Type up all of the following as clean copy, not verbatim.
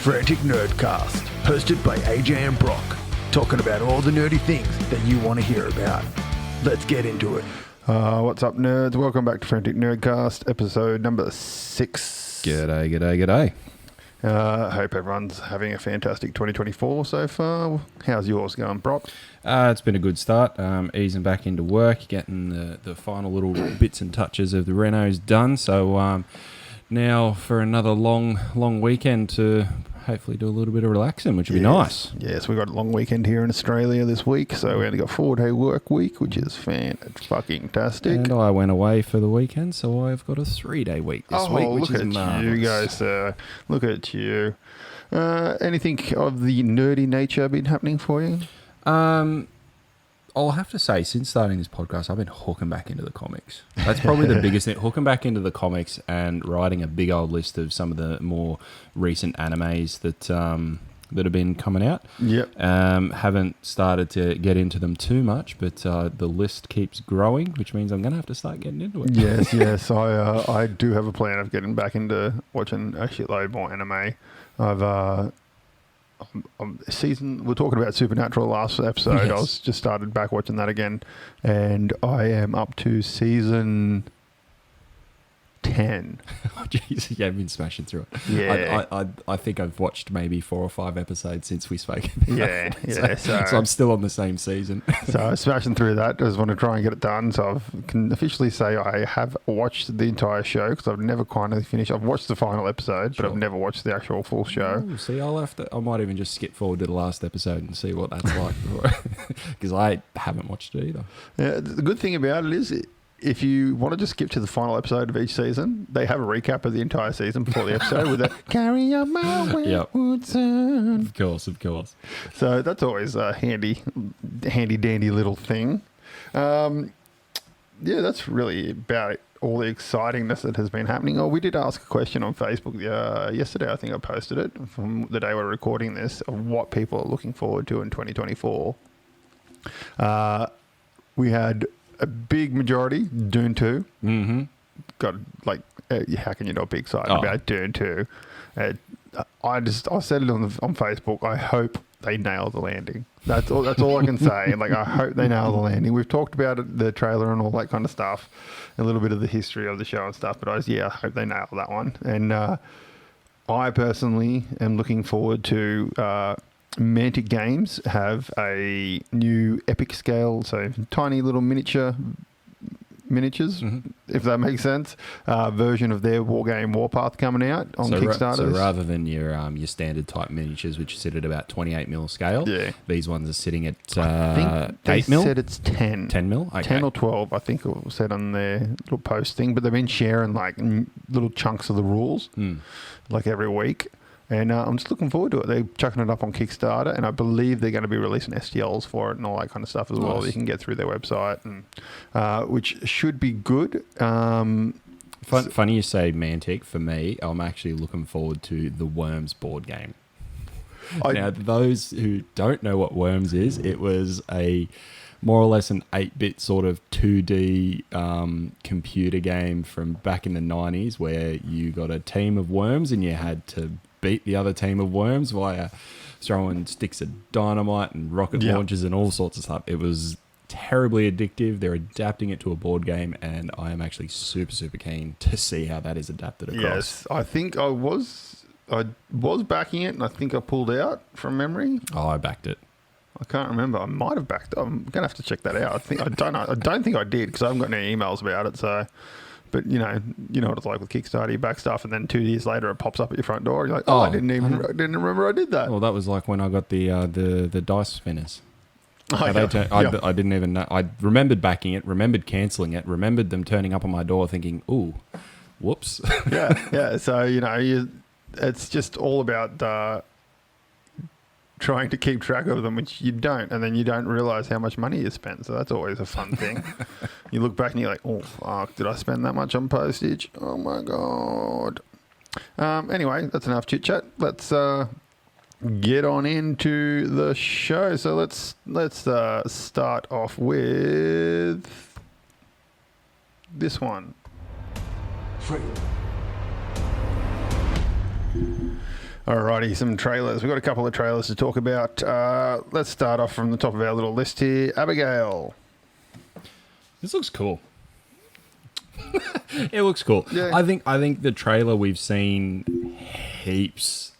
Frantic Nerdcast, hosted by AJ and Brock, talking about all the nerdy things that you want to hear about. Let's get into it. What's up, nerds? Welcome back to Frantic Nerdcast, episode number 6. G'day. Hope everyone's having a fantastic 2024 so far. How's yours going, Brock? It's been a good start. Easing back into work, getting the final little bits and touches of the renos done. So now for another long weekend to hopefully do a little bit of relaxing, which would be nice. Yes, we got a long weekend here in Australia this week, so we only got 4-day work week, which is fantastic. And I went away for the weekend, so I've got a 3-day week this week, which is marvelous. You guys, look at you. Anything of the nerdy nature been happening for you? I'll have to say, since starting this podcast, I've been hooking back into the comics. That's probably the biggest thing. Hooking back into the comics and writing a big old list of some of the more recent animes that have been coming out. Yep. Haven't started to get into them too much, but the list keeps growing, which means I'm going to have to start getting into it. Yes. I do have a plan of getting back into watching a shitload more anime. I've we're talking about Supernatural last episode. Yes. I was just started back watching that again, and I am up to season 10. Oh, jeez, yeah, I've been smashing through it. Yeah, I think I've watched maybe 4 or 5 episodes since we spoke. Yeah. So I'm still on the same season. So I'm smashing through that. I just want to try and get it done. So I can officially say I have watched the entire show because I've never kind of finished. I've watched the final episode, but I've never watched the actual full show. Ooh, see, I might even just skip forward to the last episode and see what that's like, because I haven't watched it either. Yeah, the good thing about it is, if you want to just skip to the final episode of each season, they have a recap of the entire season before the episode with a carry on my wayward son. Of course. So that's always a handy dandy little thing. Yeah, that's really about all the excitingness that has been happening. Oh, we did ask a question on Facebook yesterday. I think I posted it from the day we're recording this, of what people are looking forward to in 2024. We had a big majority, Dune 2. Mm-hmm. Got how can you not be excited about Dune 2? I said it on Facebook. I hope they nail the landing. That's all I can say. I hope they nail the landing. We've talked about it, the trailer and all that kind of stuff, a little bit of the history of the show and stuff. But I hope they nail that one. And I personally am looking forward to. Mantic Games have a new epic scale, so tiny little miniatures, if that makes sense, version of their Wargame Warpath coming out on Kickstarter. So rather than your standard type miniatures, which sit at about 28mm scale, these ones are sitting at 8mm? They said it's 10. 10mm? Okay. 10 or 12, I think it was said on their little post thing, but they've been sharing little chunks of the rules every week. And I'm just looking forward to it. They're chucking it up on Kickstarter, and I believe they're going to be releasing STLs for it and all that kind of stuff as well. You can get through their website, and which should be good. Funny you say Mantic. For me, I'm actually looking forward to the Worms board game. Now, those who don't know what Worms is, it was more or less an 8-bit sort of 2D computer game from back in the 90s, where you got a team of worms and you had to beat the other team of worms via throwing sticks of dynamite and rocket launchers and all sorts of stuff. It was terribly addictive. They're adapting it to a board game, and I am actually super keen to see how that is adapted across. Yes, I think I was backing it, and I think I pulled out from memory. Oh, I backed it. I can't remember. I might have backed it. I'm gonna have to check that out. I don't think I did, because I haven't got any emails about it. So. But you know what it's like with Kickstarter. You back stuff, and then 2 years later, it pops up at your front door. You're like, I didn't remember I did that. Well, that was like when I got the dice spinners. I didn't even know. I remembered backing it, remembered cancelling it, remembered them turning up on my door, thinking, "Ooh, whoops." Yeah. So it's just all about trying to keep track of them, which you don't, and then you don't realise how much money you spent. So that's always a fun thing. You look back and you're like, oh, fuck, did I spend that much on postage? Oh, my God. Anyway, that's enough chit-chat. Let's get on into the show. So let's start off with this one. Alrighty, some trailers. We've got a couple of trailers to talk about. Let's start off from the top of our little list here. Abigail. This looks cool. It looks cool. Yeah. I think the trailer we've seen heaps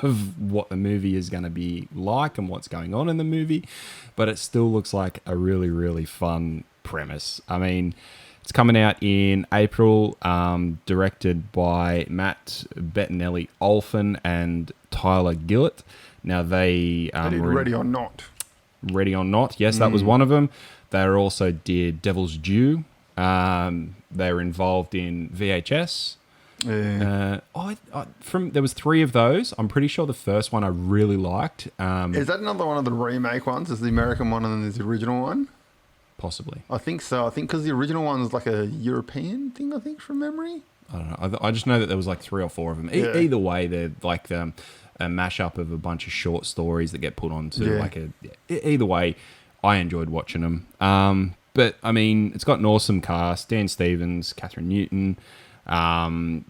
of what the movie is going to be like and what's going on in the movie, but it still looks like a really, really fun premise. I mean, it's coming out in April, directed by Matt Bettinelli-Olphin and Tyler Gillett. Now they did Ready or Not. Ready or Not, yes, that was one of them. They also did Devil's Due. They're involved in VHS. Yeah. There was 3 of those. I'm pretty sure the first one I really liked. Is that another one of the remake ones? Is the American one and then there's the original one? Possibly. I think so. I think because the original one is like a European thing, I think, from memory. I don't know. I just know that there was like 3 or 4 of them. Yeah. Either way, they're like a mashup of a bunch of short stories that get put onto either way, I enjoyed watching them. But, I mean, it's got an awesome cast. Dan Stevens, Catherine Newton, Giancarlo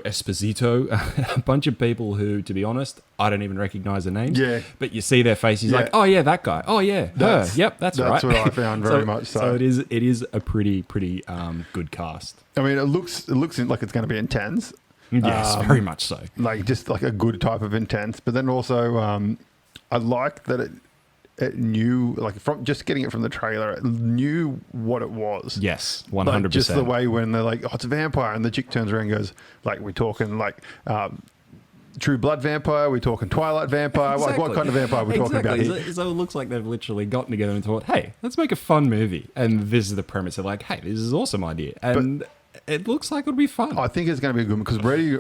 Esposito, a bunch of people who, to be honest, I don't even recognize the names. Yeah. But you see their faces like, oh, yeah, that guy. Oh, yeah, her. Yep, that's right. That's what I found very much so. So it is a pretty good cast. I mean, it looks like it's going to be intense. Yes, very much so. Like, just like a good type of intense. But then also, I like that it knew, like, from just getting it from the trailer, it knew what it was. Yes, 100%. Like, just the way when they're like, oh, it's a vampire, and the chick turns around and goes, like, we're talking like True Blood vampire, we're talking Twilight vampire. Exactly. Like, what kind of vampire are we talking about here? So it looks like they've literally gotten together and thought, hey, let's make a fun movie. And this is the premise. They're like, hey, this is an awesome idea. And it looks like it'll be fun. I think it's going to be a good one because Ready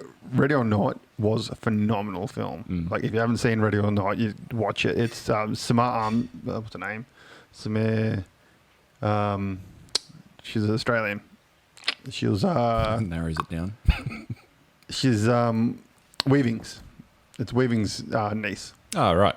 or Not was a phenomenal film. Like, if you haven't seen Ready or Not, you watch it. It's Samar, what's her name? Samir. She's an Australian. She was. Narrows it down. She's Weaving's. It's Weaving's niece. Oh, right.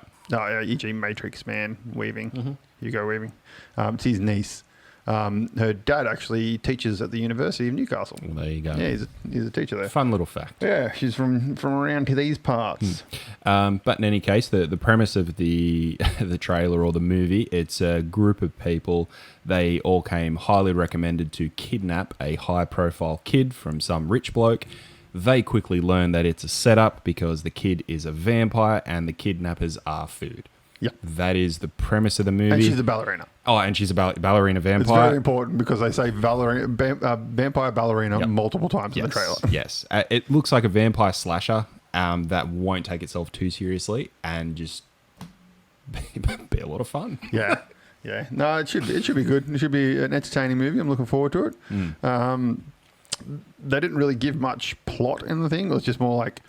E.g. Matrix man Weaving. Hugo Weaving. It's his niece. Her dad actually teaches at the University of Newcastle. Well, there you go. Yeah, he's a teacher there. Fun little fact. Yeah, she's from around to these parts. But in any case, the premise of the the trailer or the movie, it's a group of people. They all came highly recommended to kidnap a high-profile kid from some rich bloke. They quickly learn that it's a setup because the kid is a vampire and the kidnappers are food. Yep. That is the premise of the movie. And she's a ballerina. Oh, and she's a ballerina vampire. It's very important because they say vampire ballerina multiple times in the trailer. Yes. It looks like a vampire slasher that won't take itself too seriously and just be a lot of fun. Yeah. Yeah. No, it should be good. It should be an entertaining movie. I'm looking forward to it. They didn't really give much plot in the thing. It was just more like,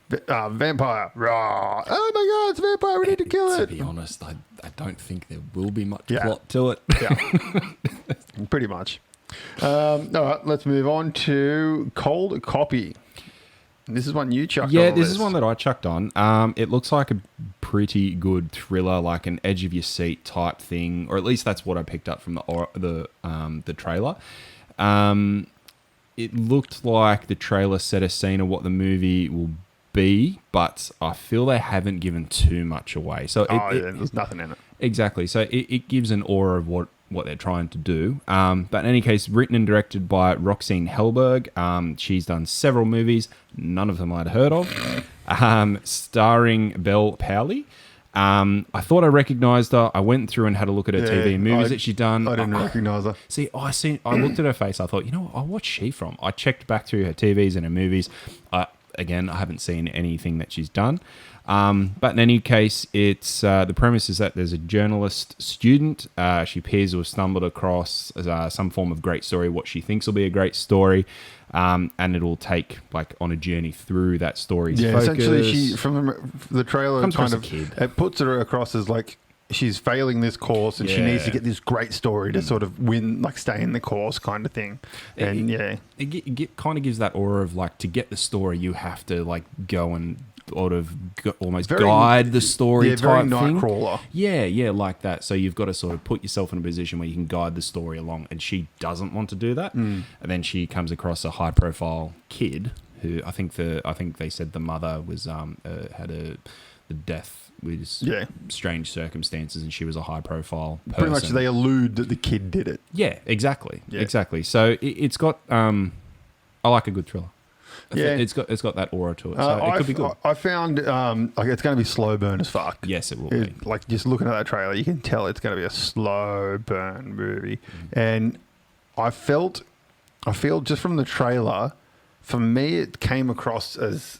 vampire. Rah. Oh my God, it's a vampire. We need to kill it. To be honest, I don't think there will be much plot to it. Yeah. Pretty much. All right, let's move on to Cold Copy. This is one you chucked on. Yeah, this is one that I chucked on. It looks like a pretty good thriller, like an edge of your seat type thing, or at least that's what I picked up from the trailer. It looked like the trailer set a scene of what the movie will be, but I feel they haven't given too much away. So there's nothing in it. Exactly. So it gives an aura of what they're trying to do. But in any case, written and directed by Roxane Hellberg. She's done several movies, none of them I'd heard of. Starring Belle Powley. I thought I recognised her. I went through and had a look at her TV and movies that she's done. I didn't recognise her. See, I looked at her face. I thought, what's she from? I checked back through her TVs and her movies. Again, I haven't seen anything that she's done. But in any case, it's the premise is that there's a journalist student. She appears to have stumbled across some form of great story, what she thinks will be a great story. And it'll take on a journey through that story's focus. Essentially, she from the trailer it puts her across as like she's failing this course and she needs to get this great story to sort of win, stay in the course kind of thing. And it kind of gives that aura of to get the story, you have to go and sort of almost guide the story type very thing. Nightcrawler. Yeah, like that. So you've got to sort of put yourself in a position where you can guide the story along, and she doesn't want to do that. And then she comes across a high-profile kid who I think they said the mother was had the death with strange circumstances, and she was a high profile person. Pretty much, they allude that the kid did it. Yeah, exactly. So it's got. I like a good thriller. It's got that aura to it, so it could be good. I found like it's going to be slow burn as fuck. Yes, it will be. Like just looking at that trailer, you can tell it's going to be a slow burn movie, and I feel just from the trailer, for me, it came across as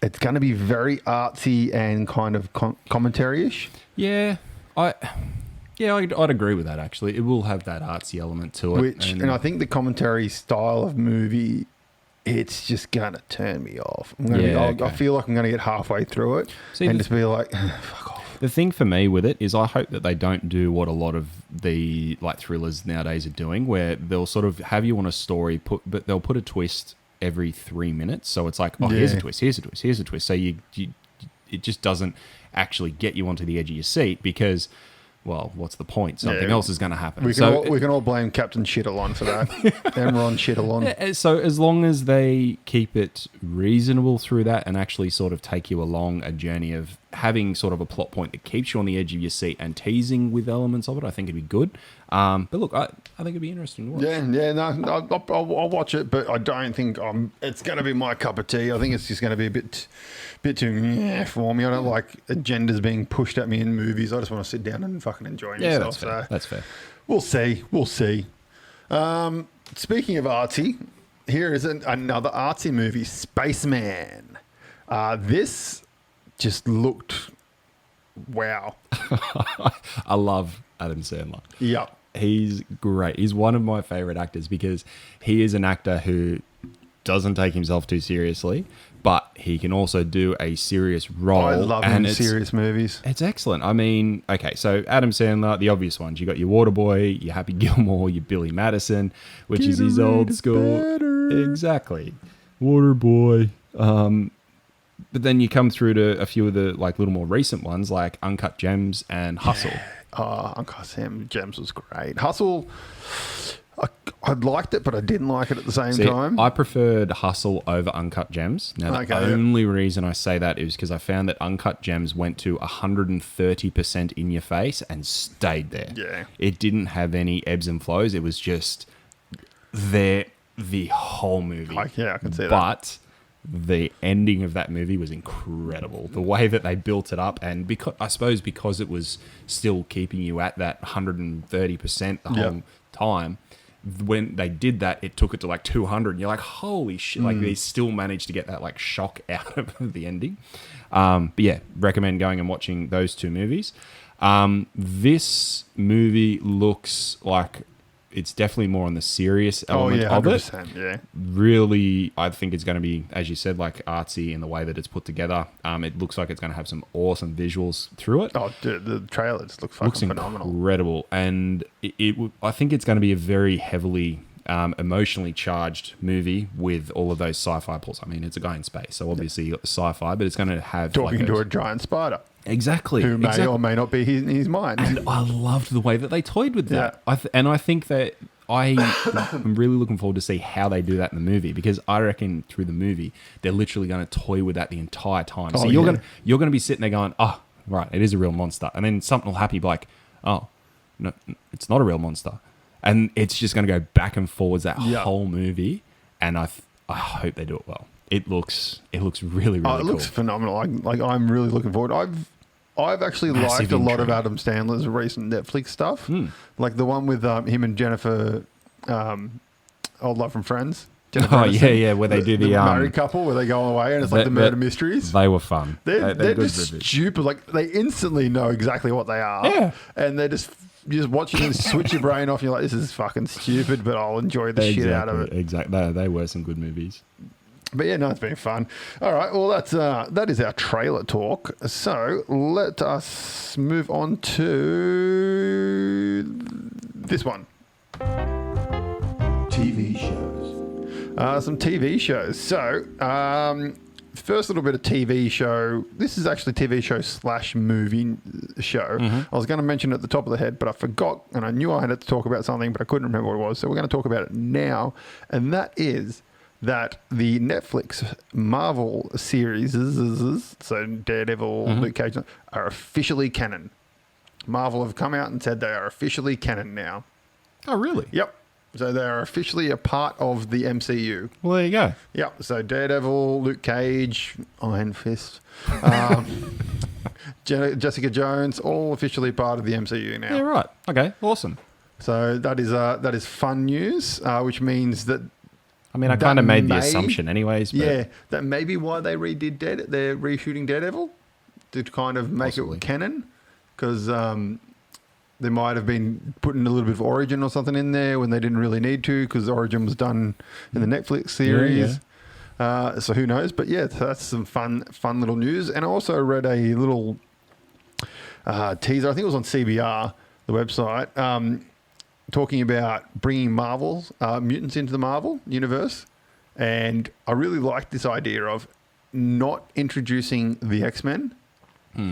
it's going to be very artsy and kind of commentary-ish. Yeah, I'd agree with that. Actually, it will have that artsy element to it, and I think the commentary style of movie, it's just gonna turn me off. I feel like I'm gonna get halfway through it and just be like, fuck off. The thing for me with it is I hope that they don't do what a lot of the like thrillers nowadays are doing, where they'll sort of have you on a story, but they'll put a twist every 3 minutes. So it's like, here's a twist, here's a twist, here's a twist. So it just doesn't actually get you onto the edge of your seat because, well, what's the point? Something else is going to happen. We can all blame Captain Shittalon for that. Emron Shittalon. So as long as they keep it reasonable through that and actually sort of take you along a journey of having sort of a plot point that keeps you on the edge of your seat and teasing with elements of it, I think it'd be good. But look, I think it'd be interesting to watch. I'll watch it, but I don't think it's going to be my cup of tea. I think it's just going to be a bit too for me. I don't like agendas being pushed at me in movies. I just want to sit down and fucking enjoy myself. That's fair. We'll see. Speaking of artsy, here is another artsy movie, Spaceman. This just looked wow. I love Adam Sandler. Yep. He's great. He's one of my favorite actors because he is an actor who doesn't take himself too seriously, but he can also do a serious role. I love him in serious movies. It's excellent. I mean, okay, so Adam Sandler, the obvious ones. You got your Waterboy, your Happy Gilmore, your Billy Madison, which is his old school. Better. Exactly. Waterboy. But then you come through to a few of the like little more recent ones like Uncut Gems and Hustle. Uncut Gems was great. Hustle, I liked it, but I didn't like it at the same time. I preferred Hustle over Uncut Gems. Now, the only reason I say that is because I found that Uncut Gems went to 130% in your face and stayed there. Yeah. It didn't have any ebbs and flows. It was just there the whole movie. I can see that. But the ending of that movie was incredible. The way that they built it up, and because it was still keeping you at that 130% the whole time, when they did that, it took it to like 200. And you're like, holy shit! Like they still managed to get that like shock out of the ending. But yeah, recommend going and watching those two movies. This movie looks like it's definitely more on the serious element of it. Yeah. Really, I think it's going to be, as you said, like artsy in the way that it's put together. It looks like it's going to have some awesome visuals through it. Oh, dude, the trailer just looks fucking phenomenal. Incredible. And I think it's going to be a very heavily emotionally charged movie with all of those sci-fi pulls. I mean, it's a guy in space, so obviously you got the sci-fi, but it's going to have talking to a giant spider. Exactly. Who may or may not be in his mind. And I loved the way that they toyed with that. Yeah. I think that I'm really looking forward to see how they do that in the movie, because I reckon through the movie they're literally going to toy with that the entire time. So you're going to be sitting there going, oh, right, it is a real monster. And then something will happen, like, oh, no, it's not a real monster. And it's just going to go back and forwards that whole movie. And I hope they do it well. It looks really, really cool. It looks phenomenal. I'm really looking forward. I've actually liked a lot of Adam Sandler's recent Netflix stuff, like the one with him and Jennifer, old love from Friends. Jennifer Aniston, where they do the married couple where they go away and it's like the murder mysteries. They were fun. They're just stupid. Like they instantly know exactly what they are, and they're just watching them switch your brain off. And you're like, this is fucking stupid, but I'll enjoy the shit out of it. Exactly, they were some good movies. But yeah, no, it's been fun. All right, well, that is our trailer talk. So let us move on to this one. TV shows. Some TV shows. So first little bit of TV show. This is actually TV show / movie show. I was going to mention it at the top of the head, but I forgot, and I knew I had to talk about something, but I couldn't remember what it was. So we're going to talk about it now, and that is that the Netflix Marvel series, so Daredevil, Luke Cage, are officially canon. Marvel have come out and said they are officially canon now. Oh, really? Yep. So they are officially a part of the MCU. Well, there you go. Yep. So Daredevil, Luke Cage, Iron Fist, Jessica Jones, all officially part of the MCU now. Yeah, right. Okay, awesome. So that is fun news, which means that. I mean, I kind of made the assumption, anyways. But yeah, that may be why they redid they're reshooting Daredevil to kind of make it canon, because they might have been putting a little bit of Origin or something in there when they didn't really need to, because Origin was done in the Netflix series. Yeah. So who knows? But yeah, that's some fun little news. And I also read a little teaser. I think it was on CBR, the website, talking about bringing mutants into the Marvel universe. And I really liked this idea of not introducing the X-Men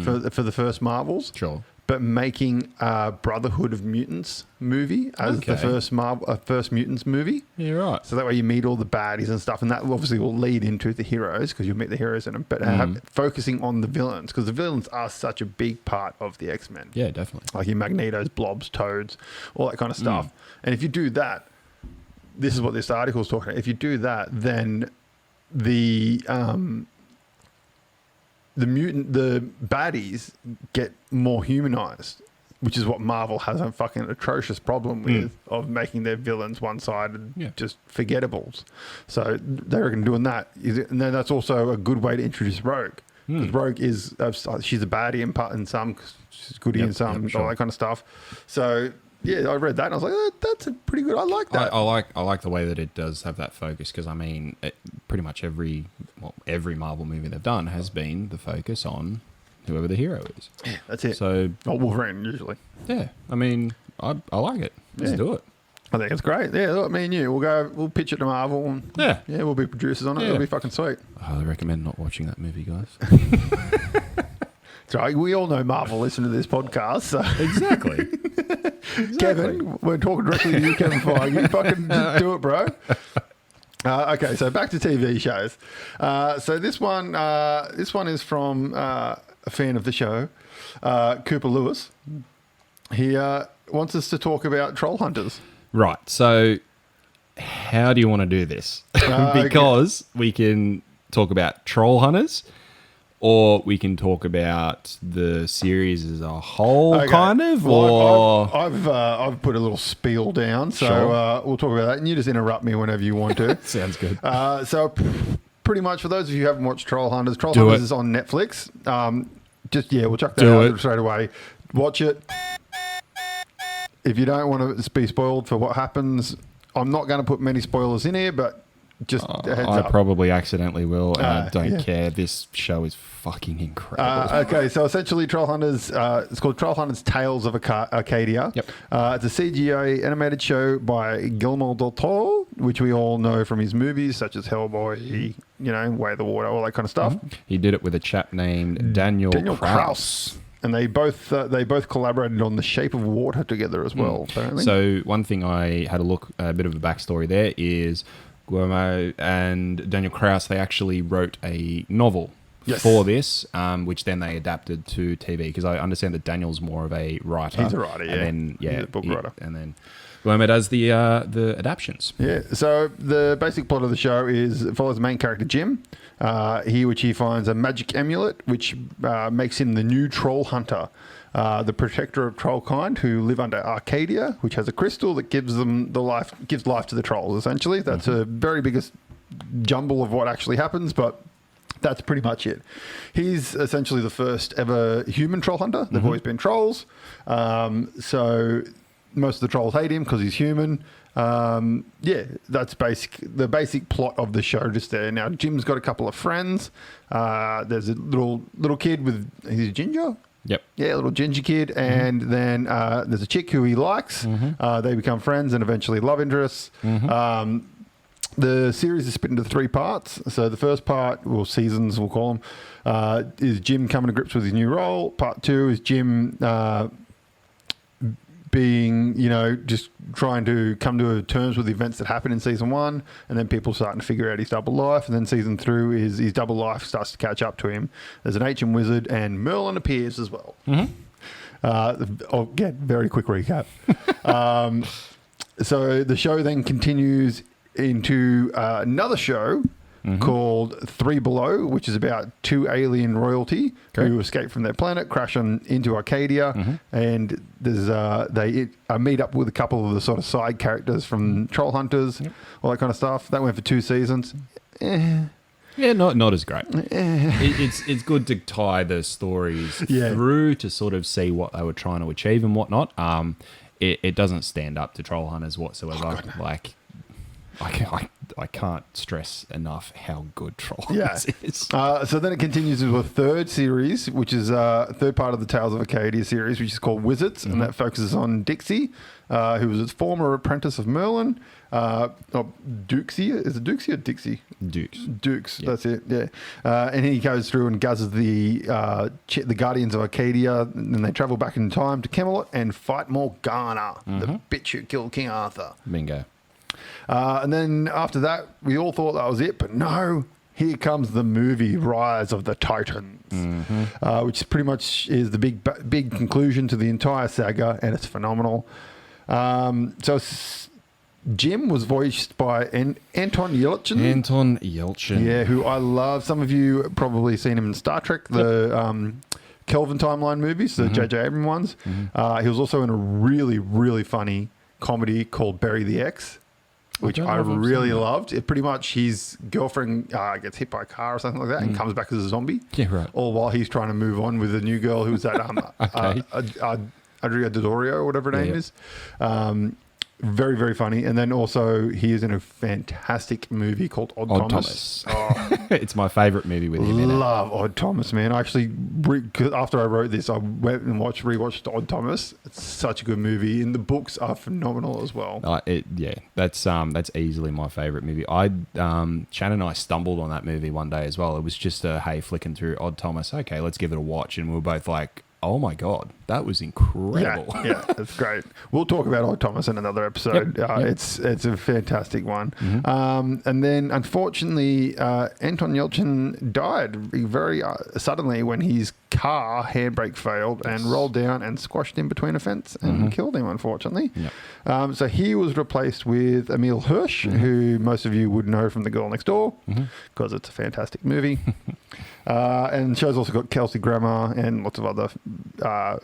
for the first Marvels. Sure. But making a Brotherhood of Mutants movie as the first Mutants movie. Yeah, right. So that way you meet all the baddies and stuff, and that obviously will lead into the heroes, because you'll meet the heroes in them. But focusing on the villains, because the villains are such a big part of the X-Men. Yeah, definitely. Like your Magnetos, Blobs, Toads, all that kind of stuff. And if you do that, this is what this article is talking about. If you do that, then the baddies get more humanized, which is what Marvel has a fucking atrocious problem with, of making their villains one-sided, just forgettables. So they reckon doing that and then that's also a good way to introduce Rogue, because Rogue is she's a baddie in some, she's goodie in some, all that kind of stuff. So yeah, I read that and I was like, that's a pretty good. I like that. I like the way that it does have that focus, because I mean, pretty much every Marvel movie they've done has been the focus on whoever the hero is. Yeah, that's it. So Wolverine usually. Yeah, I mean, I like it. Let's do it. I think it's great. Yeah, look, me and you, we'll pitch it to Marvel. And we'll be producers on it. It'll be fucking sweet. I highly recommend not watching that movie, guys. That's right. We all know Marvel listen to this podcast. So. Exactly. Kevin, we're talking directly to you, Kevin Feige. You fucking just do it, bro. Okay, so back to TV shows. So this one is from a fan of the show, Cooper Lewis. He wants us to talk about Trollhunters. Right. So how do you want to do this? Because we can talk about Trollhunters, or we can talk about the series as a whole, kind of. Well, I've put a little spiel down, so we'll talk about that, and you just interrupt me whenever you want to. Sounds good. So pretty much, for those of you who haven't watched Trollhunters is on Netflix. We'll chuck that out straight away. Watch it. If you don't want to be spoiled for what happens, I'm not going to put many spoilers in here, but just a heads up. I probably accidentally will, and I don't care. This show is fucking incredible. Okay, so essentially Trollhunters, it's called Trollhunters Tales of Arcadia. Yep. It's a CGI animated show by Guillermo del Toro, which we all know from his movies such as Hellboy, Way of the Water, all that kind of stuff. Mm-hmm. He did it with a chap named Daniel Kraus. And they both collaborated on The Shape of Water together as well, apparently. So one thing I had a bit of a backstory there is Guillermo and Daniel Kraus, they actually wrote a novel for this, which then they adapted to TV, because I understand that Daniel's more of a writer. He's a writer, yeah. And then, he's a book writer. And then Guillermo does the adaptions. Yeah, so the basic plot of the show follows the main character, Jim. He finds a magic amulet, which makes him the new troll hunter, the protector of trollkind who live under Arcadia, which has a crystal that gives life to the trolls. Essentially, that's a very biggest jumble of what actually happens, but that's pretty much it. He's essentially the first ever human troll hunter. They've always been trolls, so most of the trolls hate him because he's human. That's the basic plot of the show just there. Now, Jim's got a couple of friends. There's a little kid he's a ginger? Yep. Yeah, a little ginger kid. And then there's a chick who he likes. They become friends and eventually love interests. The series is split into 3 parts. So the first part, seasons we'll call them, is Jim coming to grips with his new role. Part 2 is Jim being, just trying to come to terms with the events that happen in season 1, and then people starting to figure out his double life, and then season 2 is his double life starts to catch up to him. There's an ancient wizard, and Merlin appears as well. Again, very quick recap. So the show then continues into another show called Three Below, which is about 2 alien royalty who escape from their planet, crash into Arcadia, and there's they meet up with a couple of the sort of side characters from Trollhunters, all that kind of stuff. That went for 2 seasons. Yeah, not as great. It's good to tie the stories through to sort of see what they were trying to achieve and whatnot. It doesn't stand up to Trollhunters whatsoever. Like, I can't stress enough how good Trollhunters is. So then it continues with a third series, which is third part of the Tales of Arcadia series, which is called Wizards, and that focuses on Dixie, who was a former apprentice of Merlin. Dukesy, is it Dukesy or Dixie? Dukes, that's it. Yeah, and he goes through and gathers the Guardians of Arcadia, and then they travel back in time to Camelot and fight Morgana, the bitch who killed King Arthur. Bingo. And then after that, we all thought that was it, but no. Here comes the movie Rise of the Titans, which pretty much is the big conclusion to the entire saga, and it's phenomenal. Jim was voiced by Anton Yelchin. Anton Yelchin. Yeah, who I love. Some of you have probably seen him in Star Trek, the Kelvin timeline movies, the J.J. Abrams ones. He was also in a really, really funny comedy called Bury the Ex, which I really loved. It pretty much his girlfriend gets hit by a car or something like that and comes back as a zombie. Yeah, right. All while he's trying to move on with a new girl who's at Adria Dodorio or whatever her name is. Very, very funny. And then also he is in a fantastic movie called Odd Thomas. It's my favourite movie with him in it. Love Odd Thomas, man. I actually, after I wrote this, I went and rewatched Odd Thomas. It's such a good movie. And the books are phenomenal as well. That's easily my favourite movie. Shannon and I stumbled on that movie one day as well. It was just flicking through Odd Thomas. Okay, let's give it a watch. And we were both like, oh my God, that was incredible. Yeah, it's great. We'll talk about Odd Thomas in another episode. It's a fantastic one. And then, unfortunately, Anton Yelchin died very suddenly when his car handbrake failed and rolled down and squashed him between a fence and killed him, unfortunately. So he was replaced with Emil Hirsch, who most of you would know from The Girl Next Door, because it's a fantastic movie. And the show's also got Kelsey Grammer and lots of other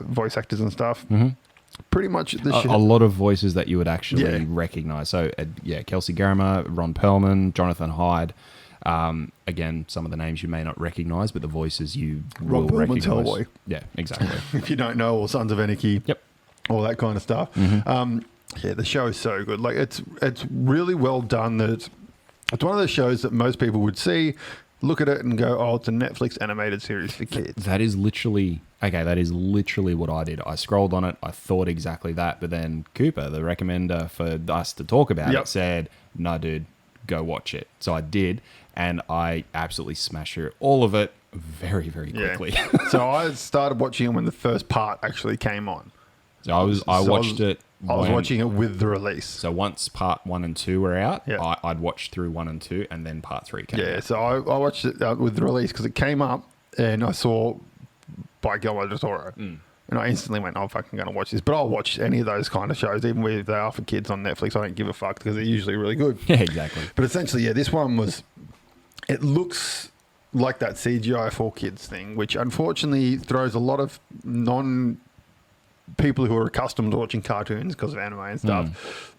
voice actors and stuff. Pretty much a lot of voices that you would actually recognise. So, Kelsey Grammer, Ron Perlman, Jonathan Hyde. Again, some of the names you may not recognise, but the voices you will recognise. Hellboy. Yeah, exactly. If you don't know, or Sons of Anarchy. All that kind of stuff. The show is so good. Like it's really well done. It's one of those shows that most people would see, look at it and go, oh, it's a Netflix animated series for kids. That is literally what I did. I scrolled on it. I thought exactly that. But then Cooper, the recommender for us to talk about it, said, no, dude, go watch it. So I did. And I absolutely smashed through all of it very, very quickly. So I started watching it when the first part actually came on. So I was watching it with the release. So once part 1 and 2 were out, I'd watch through 1 and 2, and then part 3 came out. Yeah, so I watched it with the release because it came up, and I saw by Guillermo del Toro. And I instantly went, I'm fucking going to watch this. But I'll watch any of those kind of shows, even if they are for kids on Netflix. I don't give a fuck because they're usually really good. Yeah, exactly. But essentially, this one it looks like that CGI for kids thing, which unfortunately throws a lot of people who are accustomed to watching cartoons because of anime and stuff,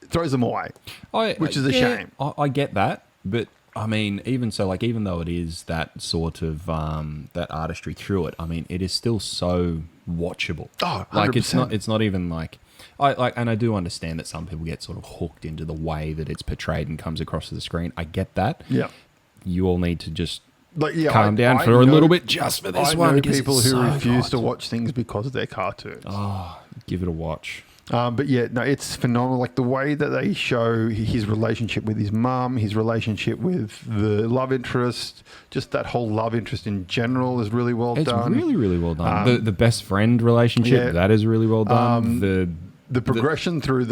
throws them away, which is a shame. I get that, but I mean, even though it is that sort of that artistry through it, I mean, it is still so watchable. Oh, 100%. It's not even like and I do understand that some people get sort of hooked into the way that it's portrayed and comes across to the screen. I get that. Yeah, you all need to just calm down for a little bit just for this one. I know people who refuse to watch things because they're cartoons. Oh, give it a watch. But it's phenomenal. Like the way that they show his relationship with his mum, his relationship with the love interest, just that whole love interest in general is really well done. It's really, really well done. The best friend relationship, that is really well done. the progression through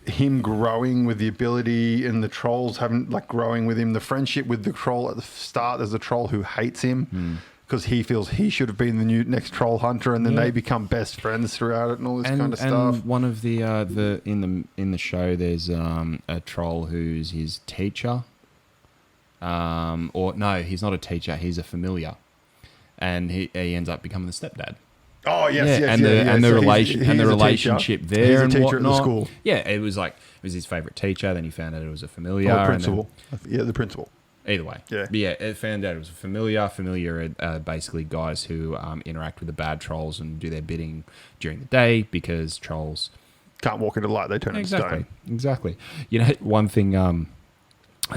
him growing with the ability and the trolls growing with him, the friendship with the troll at the start. There's a troll who hates him because he feels he should have been the next troll hunter, and then they become best friends throughout it and all this kind of stuff. And one of the in the show, there's a troll who's his teacher. Or no, he's not a teacher. He's a familiar, and he ends up becoming the stepdad. Oh yes, and the relationship there he's a and teacher whatnot. At the school. Yeah, it was his favorite teacher. Then he found out it was a familiar. Oh, principal. The principal. Either way, it found out it was a familiar. Familiar are basically guys who interact with the bad trolls and do their bidding during the day because trolls can't walk into light; they turn into stone. Exactly. One thing I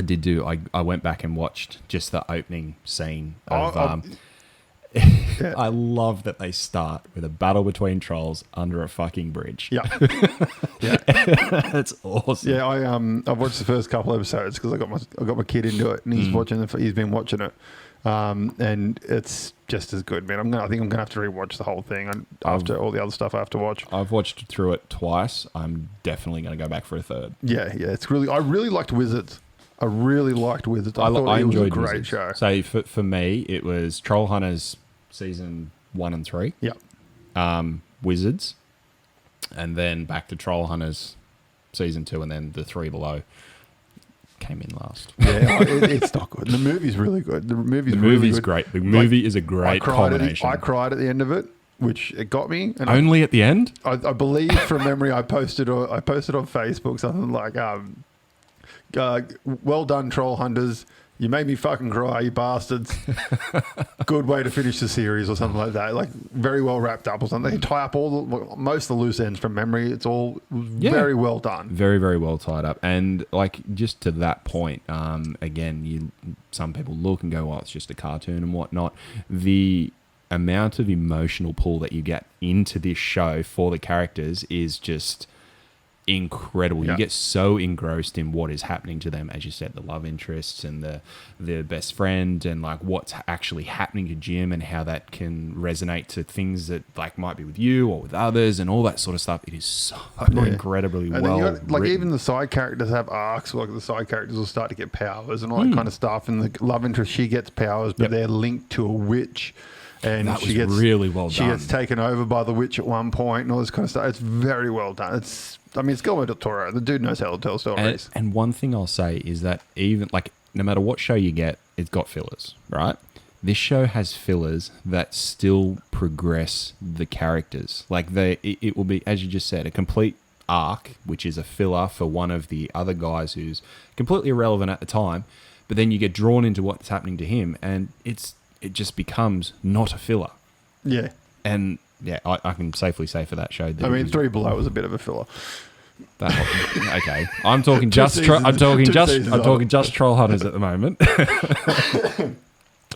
did do. I went back and watched just the opening scene of. I love that they start with a battle between trolls under a fucking bridge. Yeah, that's awesome. Yeah, I've watched the first couple episodes because I got my kid into it, and he's he's been watching it, and it's just as good, man. I think I'm gonna have to rewatch the whole thing after all the other stuff I have to watch. I've watched through it twice. I'm definitely gonna go back for a third. Yeah, it's really. I really liked Wizards. I really liked Wizards. I thought it was a great show. So for me, it was Trollhunters season 1 and 3. Yeah. Wizards, and then back to Trollhunters season 2, and then the 3 below came in last. Yeah, it's not good. The movie's really good. The movie's really good. Great. The movie is a great combination. I cried at the end of it, which it got me. And only at the end? I believe from memory, I posted on Facebook something like, "Well done, Trollhunters. You made me fucking cry, you bastards. Good way to finish the series," or something like that. Like, very well wrapped up or something. They tie up most of the loose ends from memory. It's all very well done. Very, very well tied up. And just to that point, again, some people look and go, "Oh, it's just a cartoon and whatnot." The amount of emotional pull that you get into this show for the characters is just incredible. You get so engrossed in what is happening to them, as you said, the love interests and the best friend, and what's actually happening to Jim and how that can resonate to things that might be with you or with others and all that sort of stuff. It is so incredibly and well written. Even the side characters have arcs. The side characters will start to get powers and all that kind of stuff. And the love interest, she gets powers, but they're linked to a witch. And that was really well done. She gets taken over by the witch at one point and all this kind of stuff. It's very well done. It's Guillermo del Toro. The dude knows how to tell stories. And one thing I'll say is that even no matter what show you get, it's got fillers, right? This show has fillers that still progress the characters. It will be, as you just said, a complete arc, which is a filler for one of the other guys who's completely irrelevant at the time. But then you get drawn into what's happening to him, and it just becomes not a filler. Yeah. And I can safely say for that show that 3 Below was a bit of a filler. Okay. I'm talking just Trollhunters at the moment.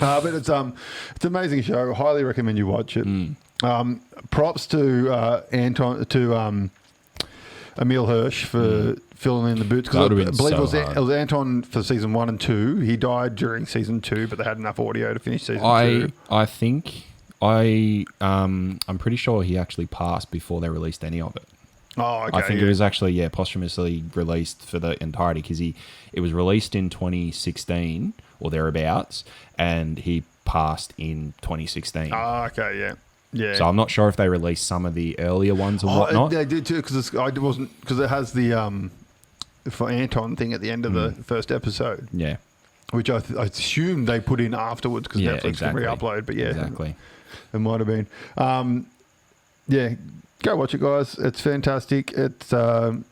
But it's an amazing show. Highly recommend you watch it. Props to Emil Hirsch for filling in the boots, because I believe it was Anton for season 1 and 2. He died during season 2, but they had enough audio to finish season 2. I think I'm pretty sure he actually passed before they released any of it. Oh, okay. I think it was actually posthumously released for the entirety, because it was released in 2016 or thereabouts, and he passed in 2016. Oh, okay, yeah. Yeah. So I'm not sure if they released some of the earlier ones or whatnot. They did too, because it has the for Anton thing at the end of the first episode. Yeah. Which I assume they put in afterwards because Netflix can re-upload. But exactly. It might have been. Go watch it, guys. It's fantastic. It's some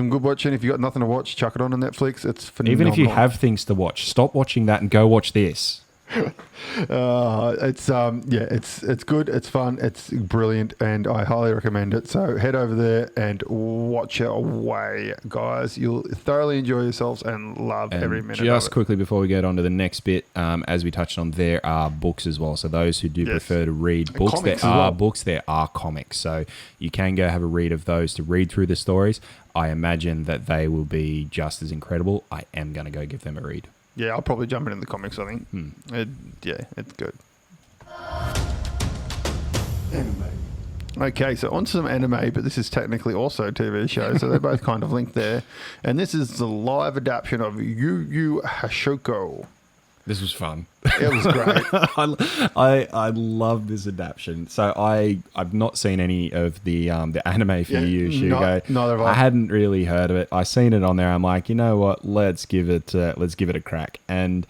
good watching. If you got nothing to watch, chuck it on Netflix. It's phenomenal. Even if you have things to watch, stop watching that and go watch this. It's good, it's fun, it's brilliant, and I highly recommend it. So head over there and watch it away, guys. You'll thoroughly enjoy yourselves and love every minute of it. Just quickly before we get on to the next bit, as we touched on, there are books as well. So those who do prefer to read books, there are books, there are comics. So you can go have a read of those to read through the stories. I imagine that they will be just as incredible. I am going to go give them a read. Yeah, I'll probably jump into the comics, I think. It's good. Anime. Okay, so on to some anime, but this is technically also a TV show, so they're both kind of linked there. And this is the live adaptation of Yu Yu Hakusho. This was fun. It was great. I love this adaptation. So I've not seen any of the anime for Yu Yu Hakusho. Neither have I. I hadn't really heard of it. I seen it on there. I'm like, you know what? Let's give it a crack. And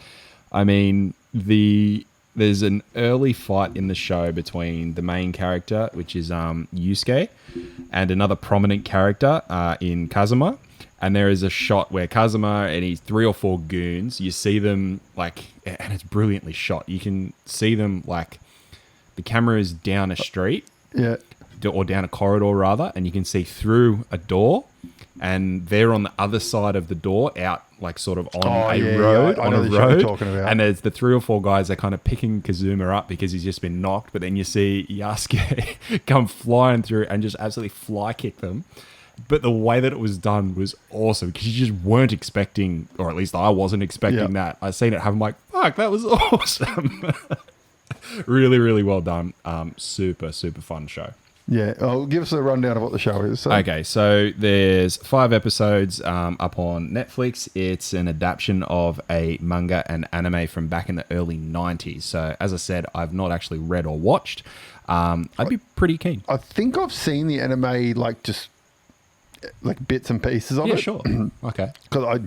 I mean, there's an early fight in the show between the main character, which is Yusuke, and another prominent character in Kazuma. And there is a shot where Kazuma and his 3 or 4 goons, you see them like, and it's brilliantly shot. You can see them like, the camera is down a street, or down a corridor rather, and you can see through a door, and they're on the other side of the door, out like sort of on a road, and there's the 3 or 4 guys that kind of picking Kazuma up because he's just been knocked, but then you see Yasuke come flying through and just absolutely fly kick them. But the way that it was done was awesome because you just weren't expecting, or at least I wasn't expecting that. I seen it happen, like, fuck, that was awesome. Really, really well done. Super, super fun show. Yeah, give us a rundown of what the show is. So. Okay, so there's 5 episodes up on Netflix. It's an adaptation of a manga and anime from back in the early 90s. So, as I said, I've not actually read or watched. I'd be pretty keen. I think I've seen the anime, like, just like bits and pieces of it. Yeah, sure. Okay. Because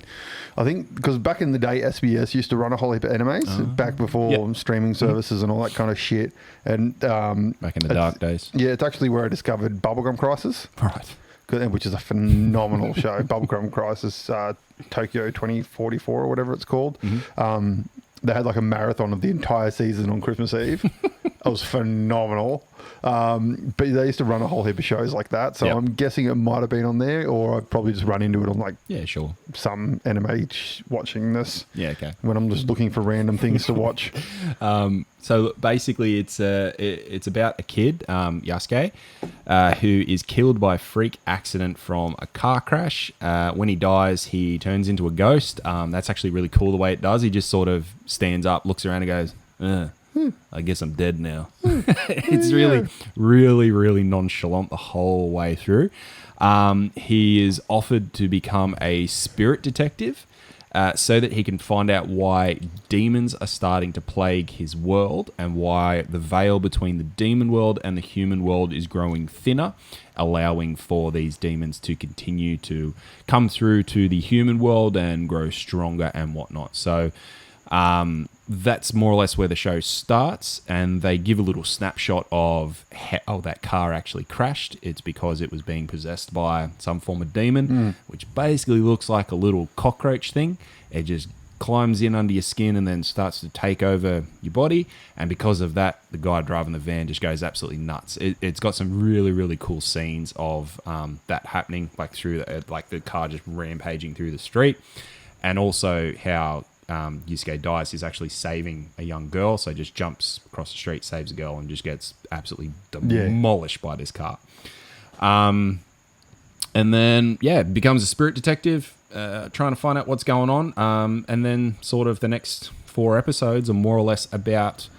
I think because back in the day, SBS used to run a whole heap of animes back before streaming services and all that kind of shit. And back in the dark days. Yeah, it's actually where I discovered Bubblegum Crisis. Right. Which is a phenomenal show. Bubblegum Crisis, Tokyo 2044 or whatever it's called. Mm-hmm. They had like a marathon of the entire season on Christmas Eve. It was phenomenal. But they used to run a whole heap of shows like that. So I'm guessing it might have been on there, or I've probably just run into it on like some anime watching this. Yeah, okay. When I'm just looking for random things to watch. So basically it's about a kid, Yasuke, who is killed by a freak accident from a car crash. When he dies, he turns into a ghost. That's actually really cool the way it does. He just sort of stands up, looks around and goes, I guess I'm dead now. It's really, really, really nonchalant the whole way through. He is offered to become a spirit detective so that he can find out why demons are starting to plague his world and why the veil between the demon world and the human world is growing thinner, allowing for these demons to continue to come through to the human world and grow stronger and whatnot. So that's more or less where the show starts, and they give a little snapshot of how that car actually crashed. It's because it was being possessed by some form of demon, which basically looks like a little cockroach thing. It just climbs in under your skin and then starts to take over your body, and because of that, the guy driving the van just goes absolutely nuts. It's got some really, really cool scenes of that happening, like through the car just rampaging through the street, and also how Yusuke dies. He's actually saving a young girl, so just jumps across the street, saves a girl, and just gets absolutely demolished by this car. And then, becomes a spirit detective, trying to find out what's going on. And then sort of the next 4 episodes are more or less about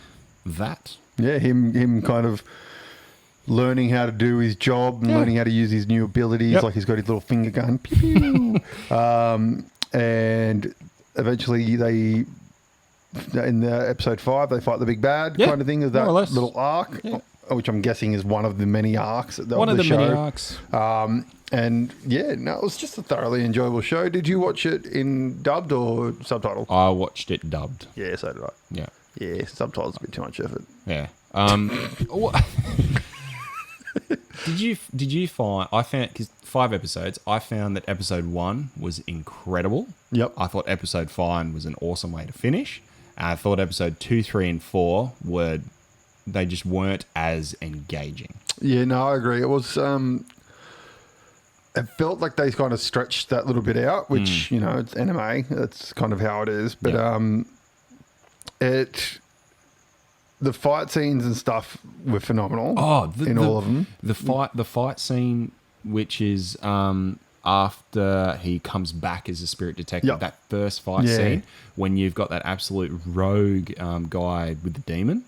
that. Yeah, him kind of learning how to do his job and learning how to use his new abilities. Like he's got his little finger gun. Pew, pew. And eventually they, in the episode 5, they fight the big bad kind of thing of that little arc, which I'm guessing is one of the many arcs of the show. Many arcs. And it was just a thoroughly enjoyable show. Did you watch it in dubbed or subtitled? I watched it dubbed. Yeah, so did I. Yeah. Yeah, subtitles a bit too much effort. Yeah. Did you find, I found, because 5 episodes, I found that episode 1 was incredible. Yep. I thought episode 5 was an awesome way to finish. And I thought episode 2, 3, and 4 they just weren't as engaging. Yeah, no, I agree. It was, it felt like they kind of stretched that little bit out, which, it's anime. That's kind of how it is. But the fight scenes and stuff were phenomenal. Oh, all of them. The fight scene, which is after he comes back as a spirit detective, that first fight scene when you've got that absolute rogue guy with the demon.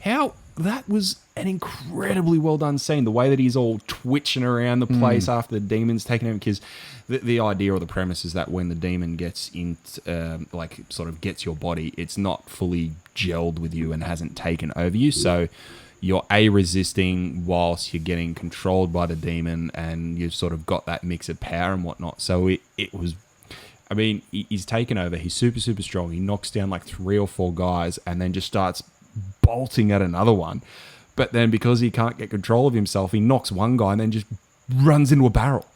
How that was an incredibly well done scene. The way that he's all twitching around the place after the demon's taken him, because the idea or the premise is that when the demon gets in, sort of gets your body, it's not fully gelled with you and hasn't taken over you. So you're resisting whilst you're getting controlled by the demon, and you've sort of got that mix of power and whatnot. So it was, I mean, he's taken over. He's super, super strong. He knocks down like 3 or 4 guys and then just starts bolting at another one. But then because he can't get control of himself, he knocks one guy and then just runs into a barrel.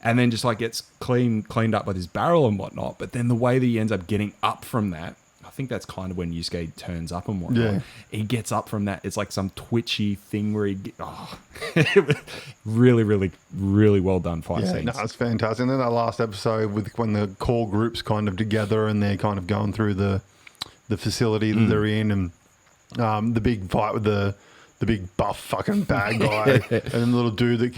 And then just like gets cleaned up with his barrel and whatnot. But then the way that he ends up getting up from that, I think that's kind of when Yusuke turns up and whatnot. Yeah. He gets up from that. It's like some twitchy thing where it was really, really, really well done fight scenes. No, it's fantastic. And then that last episode when the core group's kind of together and they're kind of going through the facility that they're in, and the big fight with the big buff fucking bad guy and then the little dude that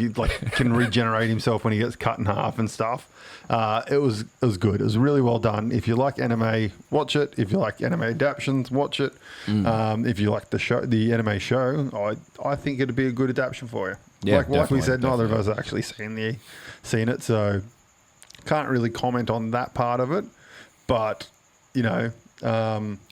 can regenerate himself when he gets cut in half and stuff. It was good. It was really well done. If you like anime, watch it. If you like anime adaptations, watch it. If you like the anime show, I think it'd be a good adaptation for you. Yeah, like we said, neither of us have actually seen it, so can't really comment on that part of it. But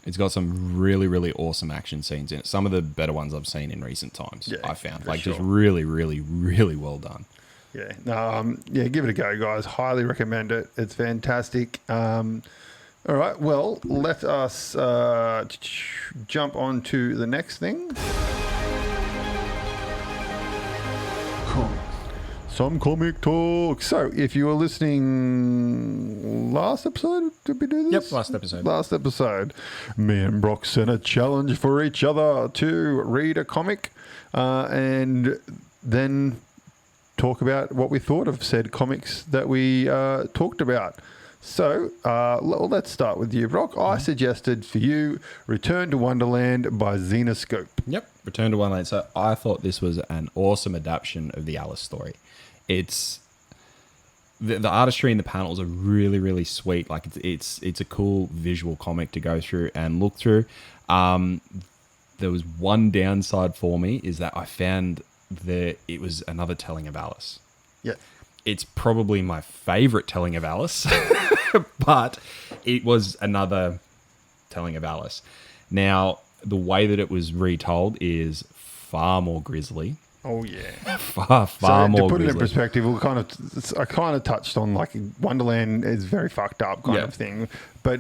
it's got some really, really awesome action scenes in it. Some of the better ones I've seen in recent times. I found just really, really, really well done. Give it a go, guys. Highly recommend it. It's fantastic. All right, well, let us jump on to the next thing. Some comic talk. So, if you were listening last episode, did we do this? Yep, last episode. Last episode. Me and Brock set a challenge for each other to read a comic and then talk about what we thought of said comics that we talked about. So, let's start with you, Brock. I suggested for you Return to Wonderland by Xenoscope. Yep, Return to Wonderland. So, I thought this was an awesome adaptation of the Alice story. It's the artistry in the panels are really, really sweet. Like it's a cool visual comic to go through and look through. There was one downside for me is that I found that it was another telling of Alice. Yeah. It's probably my favorite telling of Alice, but it was another telling of Alice. Now, the way that it was retold is far more grisly. Oh yeah, far more. To put grisly. it in perspective, I kind of touched on like Wonderland is very fucked up kind of thing, but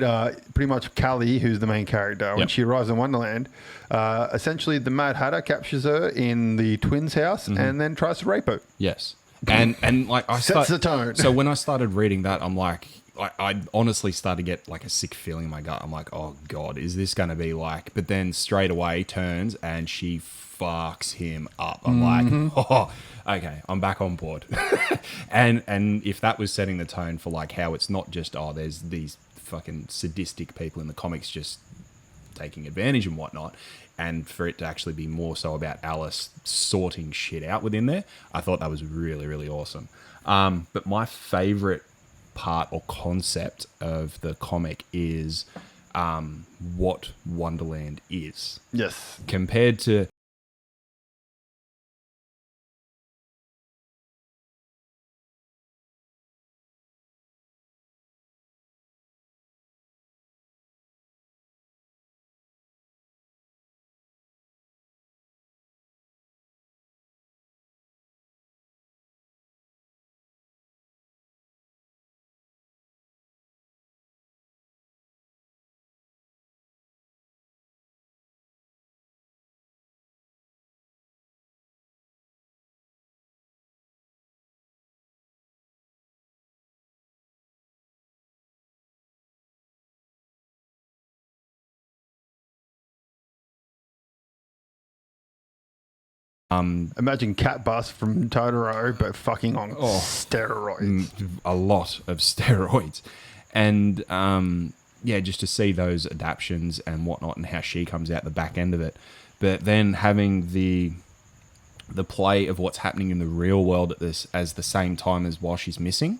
pretty much Callie, who's the main character, when she arrives in Wonderland, essentially the Mad Hatter captures her in the twins' house and then tries to rape her. Yes, and like sets the tone. So when I started reading that, I'm like, I honestly started to get like a sick feeling in my gut. I'm like, oh God, is this going to be like? But then straight away turns and she fucks him up. I'm like, oh, okay, I'm back on board. and if that was setting the tone for like how it's not just, there's these fucking sadistic people in the comics just taking advantage and whatnot, and for it to actually be more so about Alice sorting shit out within there, I thought that was really, really awesome. But my favorite part or concept of the comic is what Wonderland is. Yes. Compared to imagine Cat Bus from Totoro, but fucking on steroids. A lot of steroids. And just to see those adaptions and whatnot and how she comes out the back end of it. But then having the play of what's happening in the real world at this as the same time as while she's missing.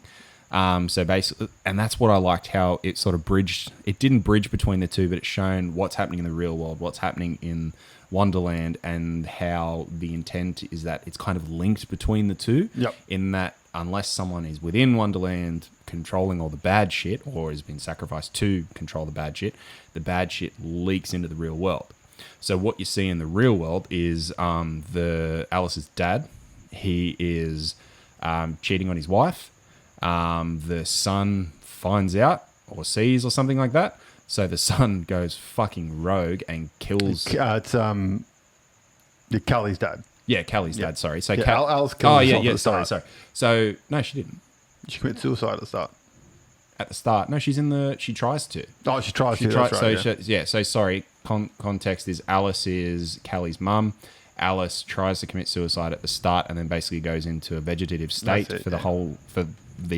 So basically, and that's what I liked, how it sort of bridged. It didn't bridge between the two, but it's shown what's happening in the real world, what's happening in Wonderland, and how the intent is that it's kind of linked between the two. Yep. In that, unless someone is within Wonderland controlling all the bad shit, or has been sacrificed to control the bad shit leaks into the real world. So what you see in the real world is the Alice's dad. He is cheating on his wife. The son finds out or sees or something like that. So the son goes fucking rogue and kills. It's Callie's dad. Yeah, Callie's dad. Sorry. So Alice killed herself at the start. Sorry. So no, she didn't. She commits suicide at the start. At the start, no, she tries to. Oh, she tries to. That's right, so so sorry. Context is Alice is Callie's mum. Alice tries to commit suicide at the start, and then basically goes into a vegetative state for the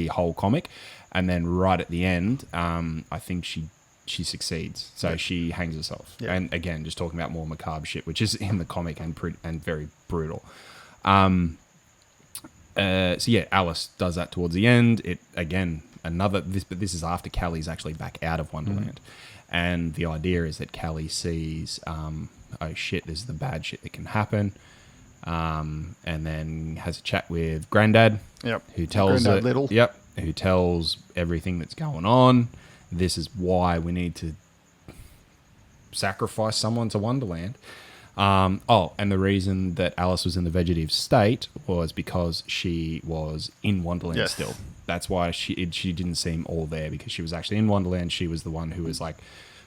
whole comic, and then right at the end, I think she succeeds. So she hangs herself. Yeah. And again, just talking about more macabre shit, which is in the comic and very brutal. So yeah, Alice does that towards the end. It again but this is after Callie's actually back out of Wonderland, and the idea is that Callie sees, oh shit, this is the bad shit that can happen, and then has a chat with Granddad. Yep. Who tells Granddad Little. Yep. Who tells everything that's going on. This is why we need to sacrifice someone to Wonderland. And the reason that Alice was in the vegetative state was because she was in Wonderland still. That's why she didn't seem all there, because she was actually in Wonderland. She was the one who was like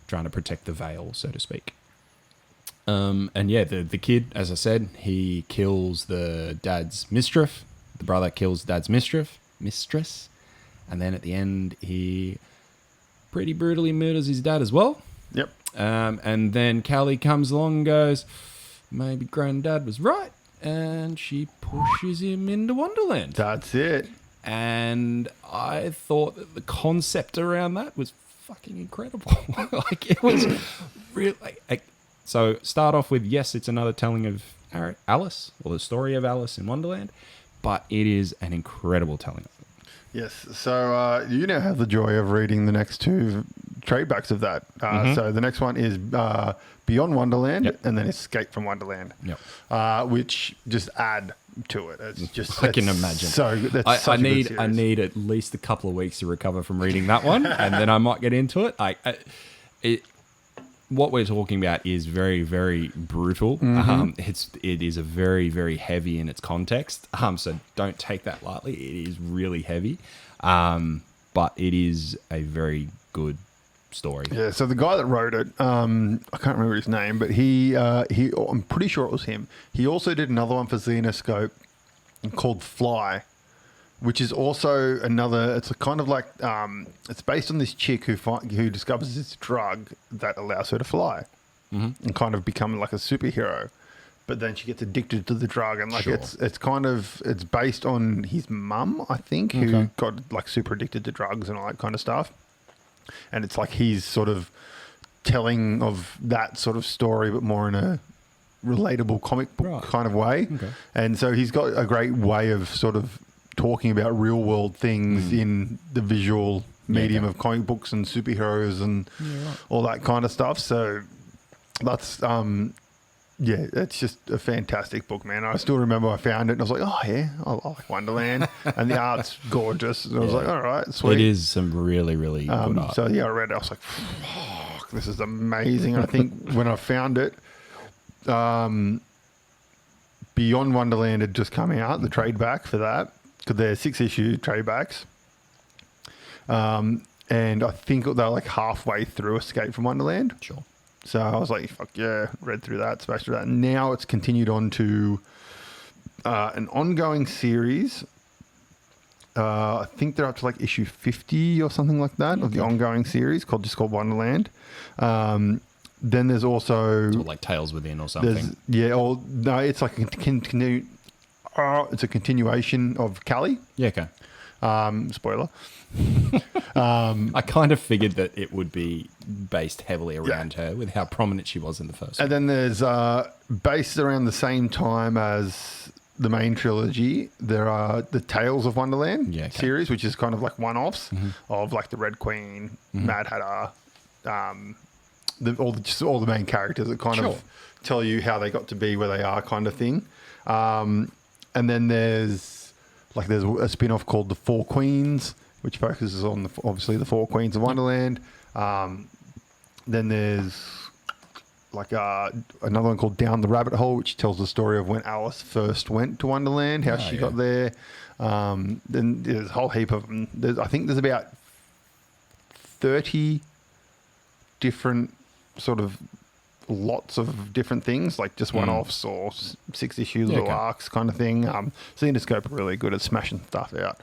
trying to protect the veil, so to speak. And yeah, the kid, as I said, he kills the dad's mistress. The brother kills dad's mistress. And then at the end, he pretty brutally murders his dad as well. Yep. And then Callie comes along and goes, maybe Granddad was right. And she pushes him into Wonderland. That's it. And I thought that the concept around that was fucking incredible. Like, it was really... So start off with, yes, it's another telling of Alice, or the story of Alice in Wonderland, but it is an incredible telling of it. Yes. So you now have the joy of reading the next two trade backs of that. So the next one is Beyond Wonderland, and then Escape from Wonderland, which just add to it. It's just I can imagine. So I need at least a couple of weeks to recover from reading that one, and then I might get into it. What we're talking about is very, very brutal. It is a very, very heavy in its context. So don't take that lightly. It is really heavy, but it is a very good story. Yeah. So the guy that wrote it, I can't remember his name, but he, I'm pretty sure it was him. He also did another one for Xenoscope called Fly, which is also another. It's a kind of like it's based on this chick who discovers this drug that allows her to fly and kind of become like a superhero. But then she gets addicted to the drug, and like it's based on his mum, I think, who got like super addicted to drugs and all that kind of stuff. And it's like he's sort of telling of that sort of story, but more in a relatable comic book kind of way. Okay. And so he's got a great way of sort of talking about real world things in the visual medium of comic books and superheroes and all that kind of stuff. So that's it's just a fantastic book, man. I still remember I found it and I was like, oh yeah, I like Wonderland, and the art's gorgeous. And I was like, all right, sweet. It is some really, really good art. So yeah, I read it. I was like, fuck, this is amazing. I think when I found it, Beyond Wonderland had just come out, the trade back for that, because they're 6-issue trade backs. And I think they're like halfway through Escape from Wonderland. Sure. So I was like, fuck yeah, read through that, smashed through that. Now it's continued on to an ongoing series. I think they're up to like issue 50 or something like that of the ongoing series called Wonderland. Then there's also... It's like Tales Within or something. No, it's like it's a continuation of Callie. Yeah, okay. Spoiler. I kind of figured that it would be based heavily around her with how prominent she was in the first one. And then there's based around the same time as the main trilogy, there are the Tales of Wonderland series, which is kind of like one-offs of like the Red Queen, Mad Hatter, all the main characters that kind of tell you how they got to be where they are, kind of thing. And then there's a spin-off called The Four Queens, which focuses on obviously the Four Queens of Wonderland. Then there's another one called Down the Rabbit Hole, which tells the story of when Alice first went to Wonderland, how she got there. Then there's a whole heap of them. I think there's about 30 different sort of lots of different things, like just one-offs or 6 issues, little arcs kind of thing. Cinescope are really good at smashing stuff out.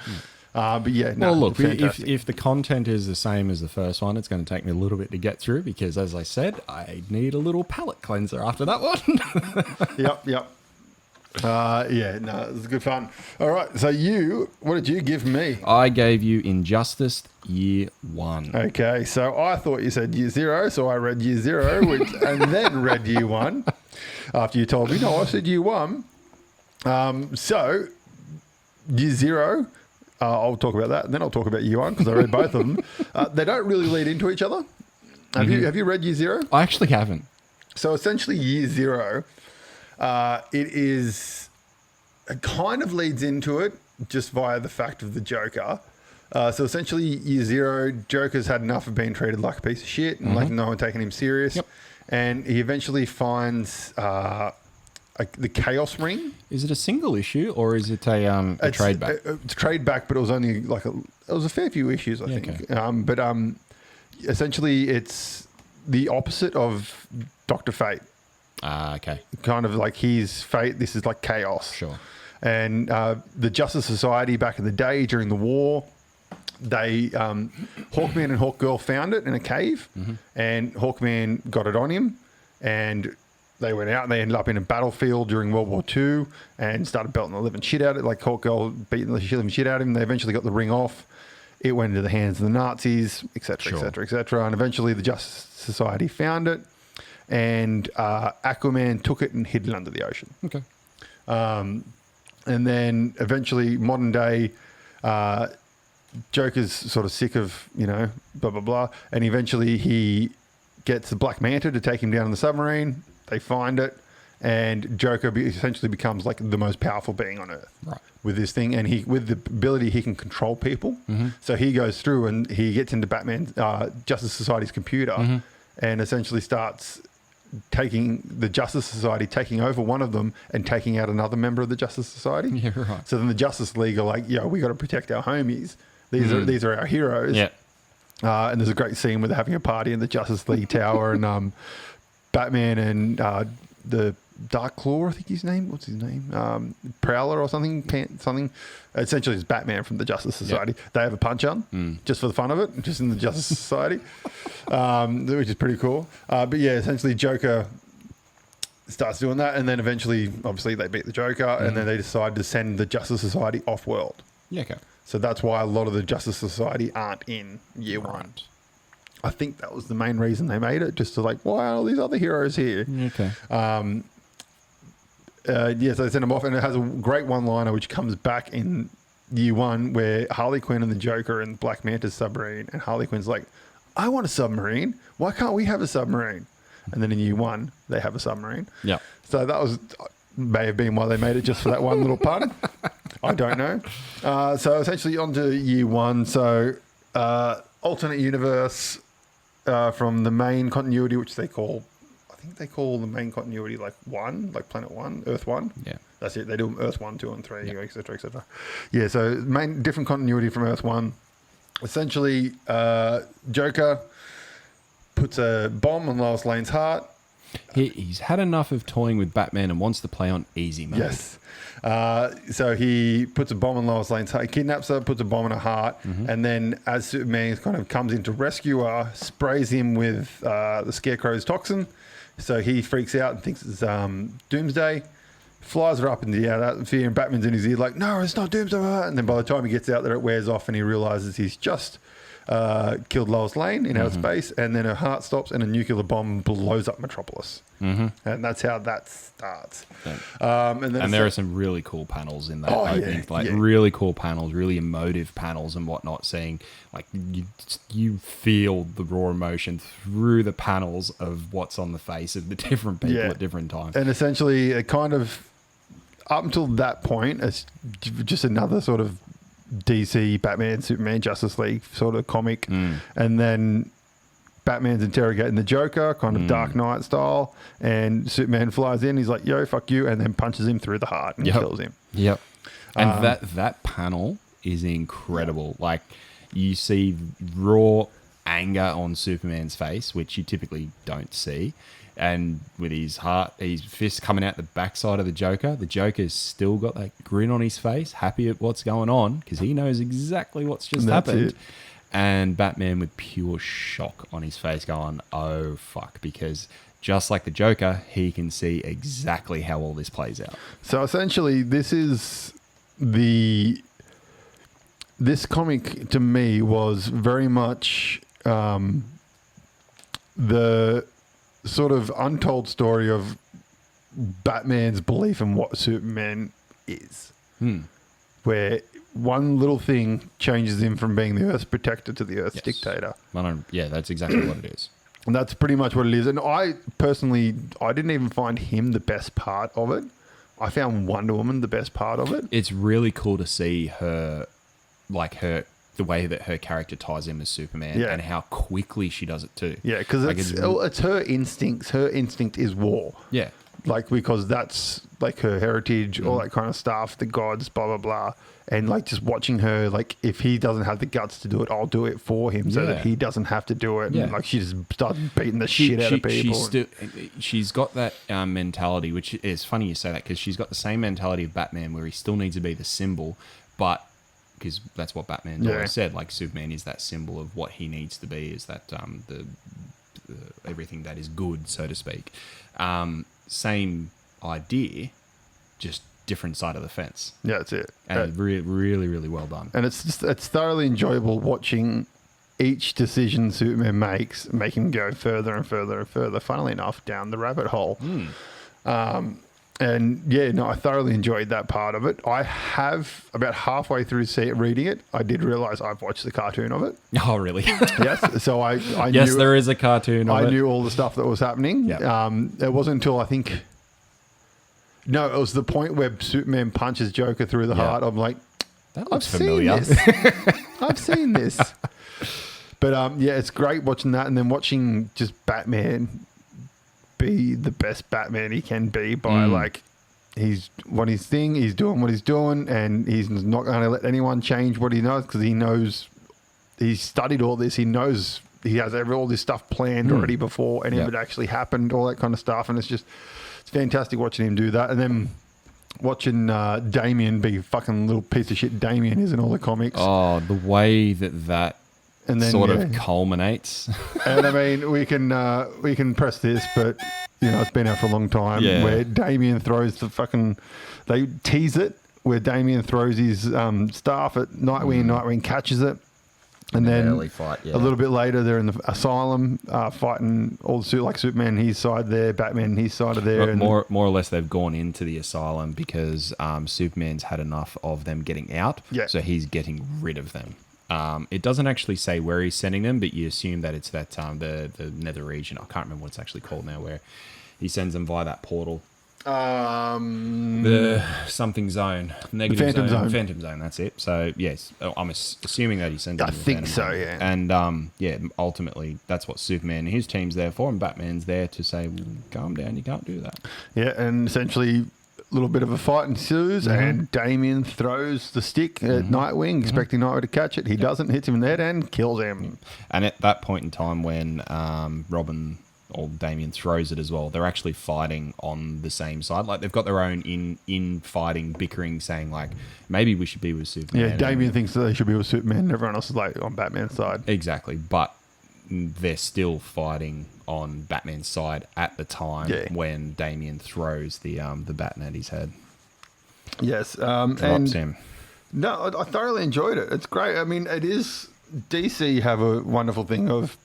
But yeah, look, if the content is the same as the first one, it's going to take me a little bit to get through because, as I said, I need a little palate cleanser after that one. Yep. It was good fun. All right, so what did you give me? I gave you Injustice Year 1. Okay, so I thought you said Year 0, so I read Year 0 and then read Year 1 after you told me. No, I said Year 1. So Year 0, I'll talk about that, and then I'll talk about Year 1 because I read both of them. They don't really lead into each other. Have you read Year 0? I actually haven't. So essentially Year 0... it kind of leads into it just via the fact of the Joker. So essentially, Year 0, Joker's had enough of being treated like a piece of shit and like no one taking him serious. Yep. And he eventually finds the Chaos Ring. Is it a single issue or is it a trade back? It's a trade back, but it was only it was a fair few issues, I think. Okay. Essentially, it's the opposite of Dr. Fate. Okay. Kind of like he's fate. This is like chaos. Sure. And the Justice Society back in the day during the war, they Hawkman and Hawkgirl found it in a cave, and Hawkman got it on him, and they went out and they ended up in a battlefield during World War II and started belting the living shit out of it. Like Hawkgirl beating the living shit out of him. They eventually got the ring off. It went into the hands of the Nazis, etc., etc., etc. And eventually the Justice Society found it. And Aquaman took it and hid it under the ocean. Okay. And then eventually, modern day, Joker's sort of sick of, blah, blah, blah. And eventually he gets the Black Manta to take him down in the submarine. They find it. And Joker essentially becomes like the most powerful being on Earth. Right. With this thing. And with the ability, he can control people. So he goes through and he gets into Batman, Justice Society's computer and essentially starts taking the Justice Society, taking over one of them and taking out another member of the Justice Society. Yeah, right. So then the Justice League are like, we got to protect our homies. These are our heroes. Yeah. And there's a great scene where they're having a party in the Justice League Tower and Batman and the Dark Claw, I think his name. What's his name? Prowler or something. Essentially, it's Batman from the Justice Society. Yep. They have a punch-on just for the fun of it, just in the Justice Society, which is pretty cool. But yeah, essentially, Joker starts doing that, and then eventually, obviously, they beat the Joker, and then they decide to send the Justice Society off-world. Yeah, okay. So that's why a lot of the Justice Society aren't in Year 1. I think that was the main reason they made it, just to why are all these other heroes here? Okay. So they send them off, and it has a great one-liner which comes back in Year 1 where Harley Quinn and the Joker and Black Manta's submarine, and Harley Quinn's like, I want a submarine. Why can't we have a submarine? And then in Year 1, they have a submarine. Yeah. So that may have been why they made it, just for that one little pun. I don't know. So essentially on to Year 1. So alternate universe from the main continuity, which they call the main continuity one, like Planet 1, Earth 1. Yeah. That's it. They do Earth 1, 2, and 3, et cetera, et cetera. Yeah, so different continuity from Earth 1. Essentially, Joker puts a bomb on Lois Lane's heart. He's had enough of toying with Batman and wants to play on easy mode. Yes. So he puts a bomb on Lois Lane's heart. He kidnaps her, puts a bomb in her heart, and then as Superman kind of comes in to rescue her, sprays him with the Scarecrow's toxin. So he freaks out and thinks it's Doomsday, flies her up in the atmosphere, and Batman's in his ear like, no, it's not Doomsday. And then by the time he gets out there, it wears off and he realizes he's just killed Lois Lane in outer space, and then her heart stops and a nuclear bomb blows up Metropolis. And that's how that starts. And there are some really cool panels in that opening, really cool panels, really emotive panels and whatnot, seeing like you feel the raw emotion through the panels of what's on the face of the different people at different times. And essentially it kind of, up until that point, it's just another sort of DC, Batman, Superman, Justice League sort of comic. And then Batman's interrogating the Joker, kind of Dark Knight style, and Superman flies in. He's like, "Yo, fuck you," and then punches him through the heart and kills him. And that panel is incredible. Like, you see raw anger on Superman's face, which you typically don't see. And with his fist coming out the backside of the Joker's still got that grin on his face, happy at what's going on, because he knows exactly what's just happened. And Batman with pure shock on his face going, oh, fuck, because just like the Joker, he can see exactly how all this plays out. So essentially, this comic to me was very much the sort of untold story of Batman's belief in what Superman is. Where one little thing changes him from being the Earth's protector to the Earth's dictator. That's exactly what it is. And that's pretty much what it is. And I personally, I didn't even find him the best part of it. I found Wonder Woman the best part of it. It's really cool to see the way that her character ties in with Superman and how quickly she does it too. Yeah, because it's her instincts. Her instinct is war. Yeah. Like, because that's like her heritage, all that kind of stuff, the gods, blah, blah, blah. And like just watching her, like, if he doesn't have the guts to do it, I'll do it for him so that he doesn't have to do it. And like, she just starts beating the shit out of people. She's got that mentality, which is funny you say that, because she's got the same mentality of Batman where he still needs to be the symbol, but because that's what Batman's always said, like Superman is that symbol of what he needs to be, is that the everything that is good, so to speak. Same idea, just different side of the fence. Yeah, that's it. And really, really well done. And it's thoroughly enjoyable watching each decision Superman makes, make him go further and further and further, funnily enough, down the rabbit hole. And I thoroughly enjoyed that part of it. I have, about halfway through reading it, I did realise I've watched the cartoon of it. Oh, really? Yes. So I yes, knew, there is a cartoon of it. I knew all the stuff that was happening. Yep. It wasn't until it was the point where Superman punches Joker through the heart. I'm like, that looks familiar. I've seen this. But it's great watching that, and then watching just Batman be the best Batman he can be by like he's doing what he's doing, and he's not going to let anyone change what he knows, because he knows he's studied all this. He knows he has all this stuff planned already before any of it actually happened, all that kind of stuff. And it's fantastic watching him do that. And then watching Damian be fucking little piece of shit Damian is in all the comics. Oh, the way that and then, sort of culminates. And I mean, we can press this, but it's been out for a long time. Yeah. Where Damian throws they tease it, where Damian throws his staff at Nightwing. Nightwing catches it, and then a little bit later, they're in the asylum fighting all the like Superman his side there, Batman his side of there. More or less, they've gone into the asylum because Superman's had enough of them getting out. Yeah. So he's getting rid of them. It doesn't actually say where he's sending them, but you assume that it's that the nether region. I can't remember what it's actually called now, where he sends them via that portal. The something zone, negative zone, phantom zone. That's it. So yes, I'm assuming that he sends them. I think so. Zone. Yeah. And ultimately, that's what Superman and his team's there for, and Batman's there to say, "Calm down, you can't do that." Yeah, and essentially, a little bit of a fight ensues, and Damian throws the stick at Nightwing, expecting Nightwing to catch it. He doesn't, hits him in the head and kills him. And at that point in time when Robin or Damian throws it as well, they're actually fighting on the same side. Like, they've got their own in fighting, bickering, saying like, maybe we should be with Superman. Yeah, Damian thinks that they should be with Superman, and everyone else is like on Batman's side. Exactly, but they're still fighting on Batman's side at the time when Damian throws the baton at his head. Yes, drops him. No, I thoroughly enjoyed it. It's great. I mean, it is DC have a wonderful thing of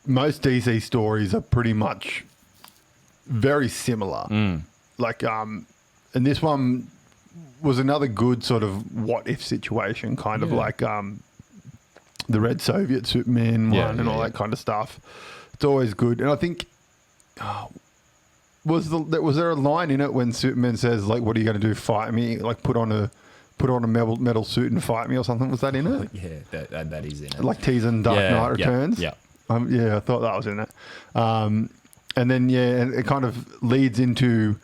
most DC stories are pretty much very similar. Like, and this one was another good sort of what if situation, kind of like the Red Soviet Superman one and all that kind of stuff. It's always good. And I think was there a line in it when Superman says, like, "What are you going to do? Fight me? Like, put on a metal suit and fight me," or something? Was that in it? Yeah, that is in it. Like teasing Dark Knight Returns. Yeah. Yeah, I thought that was in it. And then and it kind of leads into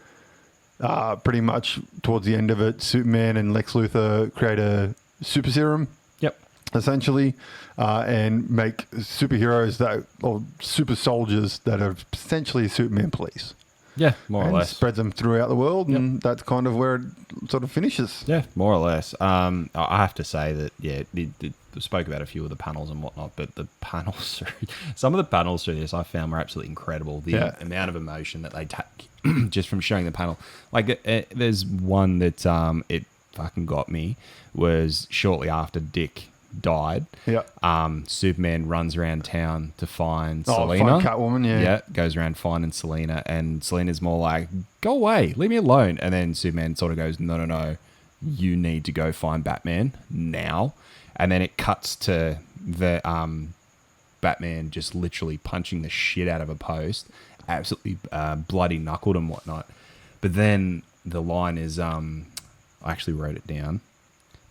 pretty much towards the end of it. Superman and Lex Luthor create a super serum. Yep. Essentially, and make superheroes or super soldiers that are essentially Superman police. Yeah, more or less. Spreads them throughout the world, and that's kind of where it sort of finishes. Yeah, more or less. I have to say that, it spoke about a few of the panels and whatnot, but the panels, some of the panels through this I found were absolutely incredible. The amount of emotion that they take just from showing the panel. Like, there's one that it fucking got me, was shortly after Dick died. Superman runs around town to find Selena. Find Catwoman, goes around finding Selena, and Selena's more like, "Go away, leave me alone." And then Superman sort of goes, No, you need to go find Batman now. And then it cuts to the Batman just literally punching the shit out of a post, absolutely bloody knuckled and whatnot. But then the line is, I actually wrote it down.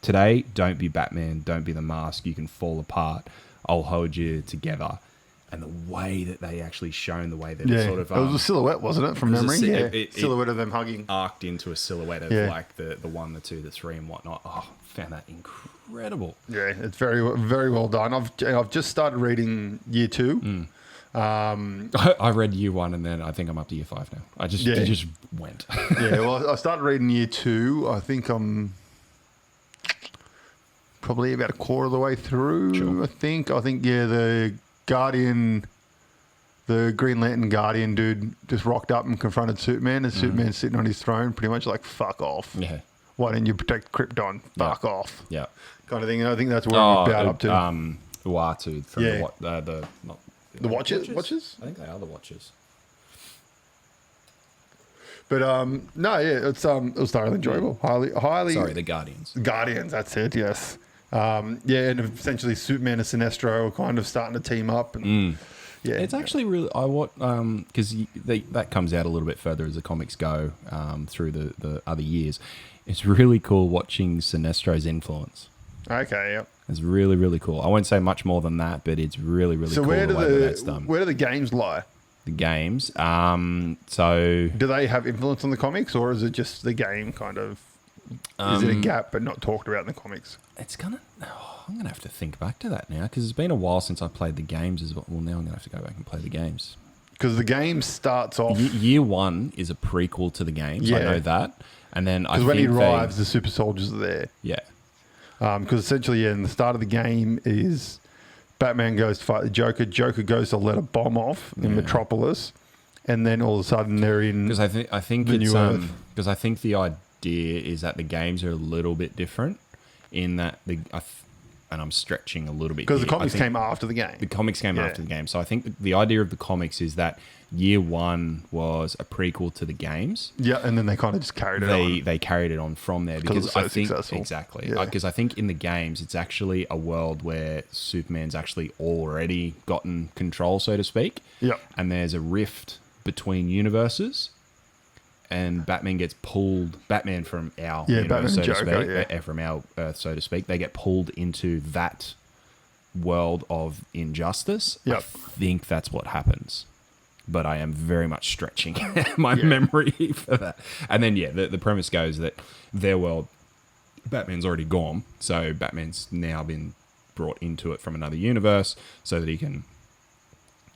"Today, don't be Batman, don't be the mask, you can fall apart. I'll hold you together." And the way that they actually shown the way that it sort of... it was a silhouette, wasn't it, from memory? Silhouette of them hugging. Arced into a silhouette of like the 1, the 2, the 3 and whatnot. Oh, found that incredible. Yeah, it's very, very well done. I've just started reading Year 2. I read Year 1 and then I think I'm up to Year 5 now. It just went. Well, I started reading Year 2. I think I'm... probably about a quarter of the way through. Sure. I think the Green Lantern Guardian dude just rocked up and confronted Superman, and Superman's sitting on his throne, pretty much like, "Fuck off. Yeah. Why didn't you protect Krypton? Fuck off." Yeah. Kind of thing. And I think that's where we're about up to. Uatu from the Watchers? I think they are the Watchers. But it was thoroughly enjoyable. Highly. Sorry, the Guardians. Guardians, that's it. Yes. And essentially Superman and Sinestro are kind of starting to team up. And it's actually really because that comes out a little bit further as the comics go through the other years. It's really cool watching Sinestro's influence. Okay, yep. It's really, really cool. I won't say much more than that, but it's really, really cool the way that's done. Where do the games lie? The games. So do they have influence on the comics, or is it just the game kind of? Is it a gap but not talked about in the comics? I'm gonna have to think back to that now, because it's been a while since I played the games as well. Well, now I'm gonna have to go back and play the games. Because the game starts off. Year 1 is a prequel to the games. I know that, and then because when he arrives, the super soldiers are there. Yeah. Because essentially, in the start of the game is Batman goes to fight the Joker. Joker goes to let a bomb off in Metropolis, and then all of a sudden they're in. Because I think the new Earth. Because I think the idea is that the games are a little bit different in that and I'm stretching a little bit because the comics came after the game. The comics came after the game, so I think the idea of the comics is that Year 1 was a prequel to the games. Yeah, and then they kind of just carried it on. They carried it on from there because it was so I think successful. Exactly because I think in the games it's actually a world where Superman's actually already gotten control, so to speak. Yeah, and there's a rift between universes. And Batman gets pulled. Batman from our universe, so to speak, from our Earth, so to speak. They get pulled into that world of injustice. Yep. I think that's what happens, but I am very much stretching my memory for that. And then the premise goes that their world, Batman's already gone, so Batman's now been brought into it from another universe so that he can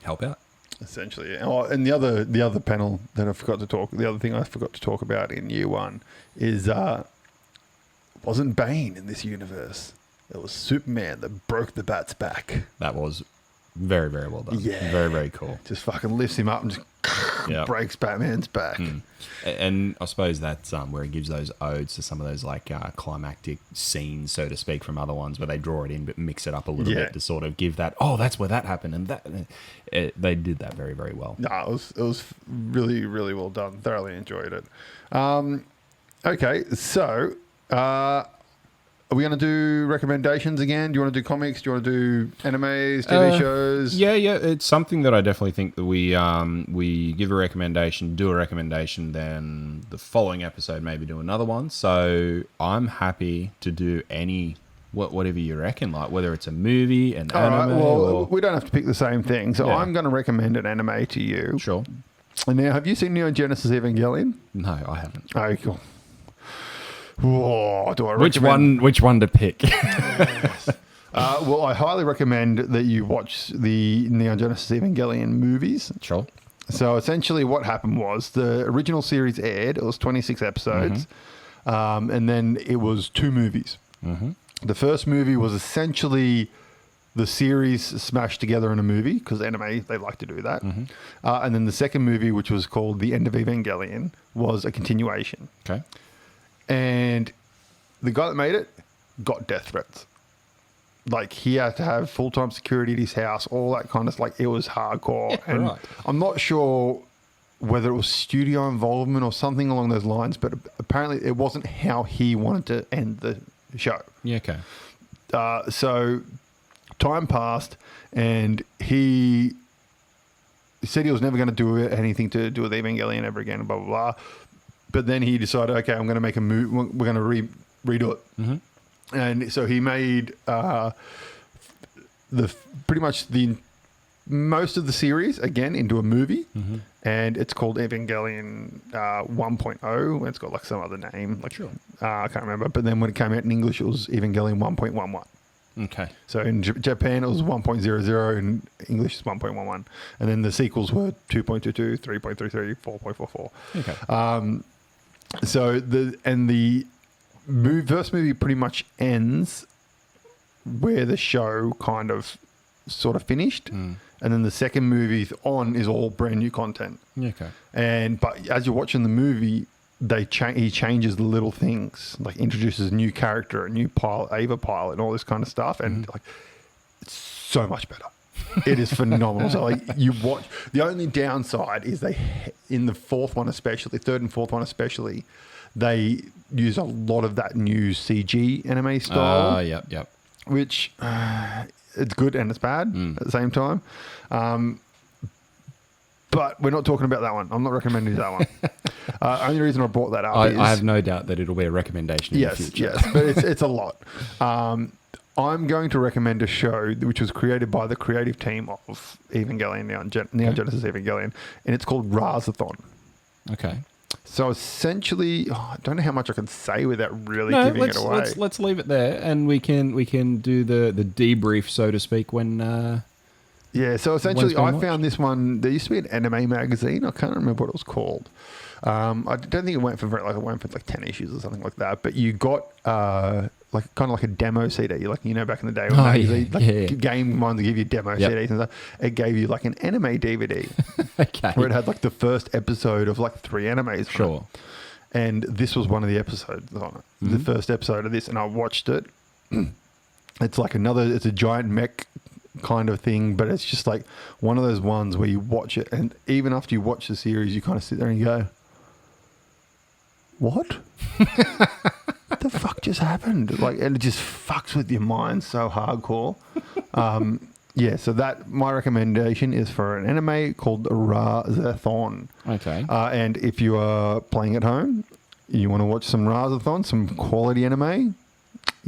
help out. Essentially, and the other panel that the other thing I forgot to talk about in Year 1 is wasn't Bane in this universe. It was Superman that broke the Bat's back. That was very, very well done. Yeah, very, very cool. Just fucking lifts him up and just breaks Batman's back. And I suppose that's where it gives those odes to some of those like climactic scenes, so to speak, from other ones where they draw it in but mix it up a little bit to sort of give that, that's where that happened, and that they did that very, very well. No, it was really, really well done. Thoroughly enjoyed it. Okay, so are we going to do recommendations again? Do you want to do comics? Do you want to do animes, TV shows? Yeah. It's something that I definitely think that we give a recommendation, do a recommendation, then the following episode maybe do another one. So I'm happy to do whatever you reckon, like whether it's a movie, an anime. Right, well, we don't have to pick the same thing. So I'm going to recommend an anime to you. Sure. And now, have you seen Neon Genesis Evangelion? No, I haven't. Oh, cool. Whoa, do I recommend? Which one to pick? Well, I highly recommend that you watch the Neon Genesis Evangelion movies. Sure. So essentially what happened was the original series aired. It was 26 episodes. And then it was 2 movies. The first movie was essentially the series smashed together in a movie, because anime, they like to do that. And then the second movie, which was called The End of Evangelion, was a continuation. Okay. And the guy that made it got death threats. Like, he had to have full-time security at his house, all that kind of, like, it was hardcore. Yeah, and right. I'm not sure whether it was studio involvement or something along those lines, but apparently it wasn't how he wanted to end the show. Yeah, okay. So time passed, and he said he was never going to do anything to do with Evangelion ever again, blah, blah, blah. But then he decided, okay, I'm going to make a move. We're going to redo it. And so he made pretty much most of the series again into a movie, and it's called Evangelion 1.0. It's got like some other name, like I can't remember. But then when it came out in English, it was Evangelion 1.11. Okay. So in Japan, it was 1.00, in English it's 1.11, and then the sequels were 2.22, 3.33, 4.44. Okay. So the first movie pretty much ends where the show kind of sort of finished, and then the second movie is all brand new content. Okay. But as you're watching the movie, he changes the little things, like introduces a new character, a new pilot, Ava pilot, and all this kind of stuff, and like it's so much better. It is phenomenal. So like you watch, the only downside is in the third and fourth one especially, they use a lot of that new CG anime style. Yep. Which it's good and it's bad at the same time. But we're not talking about that one. I'm not recommending that one. Only reason I brought that up is... I have no doubt that it'll be a recommendation in the future. Yes, but it's a lot. I'm going to recommend a show which was created by the creative team of Evangelion, Neon Genesis Evangelion, and it's called Razathon. Okay. So essentially, I don't know how much I can say without really giving it away. Let's leave it there, and we can do the debrief, so to speak, when... Yeah, so essentially I found this one. There used to be an anime magazine. I can't remember what it was called. I don't think it went for it went for like 10 issues or something like that. But you got like kind of like a demo CD, like back in the day when game wanted to give you demo CDs and stuff. It gave you like an anime DVD, okay, where it had like the first episode of like 3 animes. Sure. And this was one of the episodes on it. The first episode of this, and I watched it. It's like it's a giant mech kind of thing, but it's just like one of those ones where you watch it, and even after you watch the series, you kind of sit there and you go, what? What the fuck just happened? Like, and it just fucks with your mind so hardcore. So my recommendation is for an anime called Razathon. Okay. And if you are playing at home, you want to watch some Razathon, some quality anime,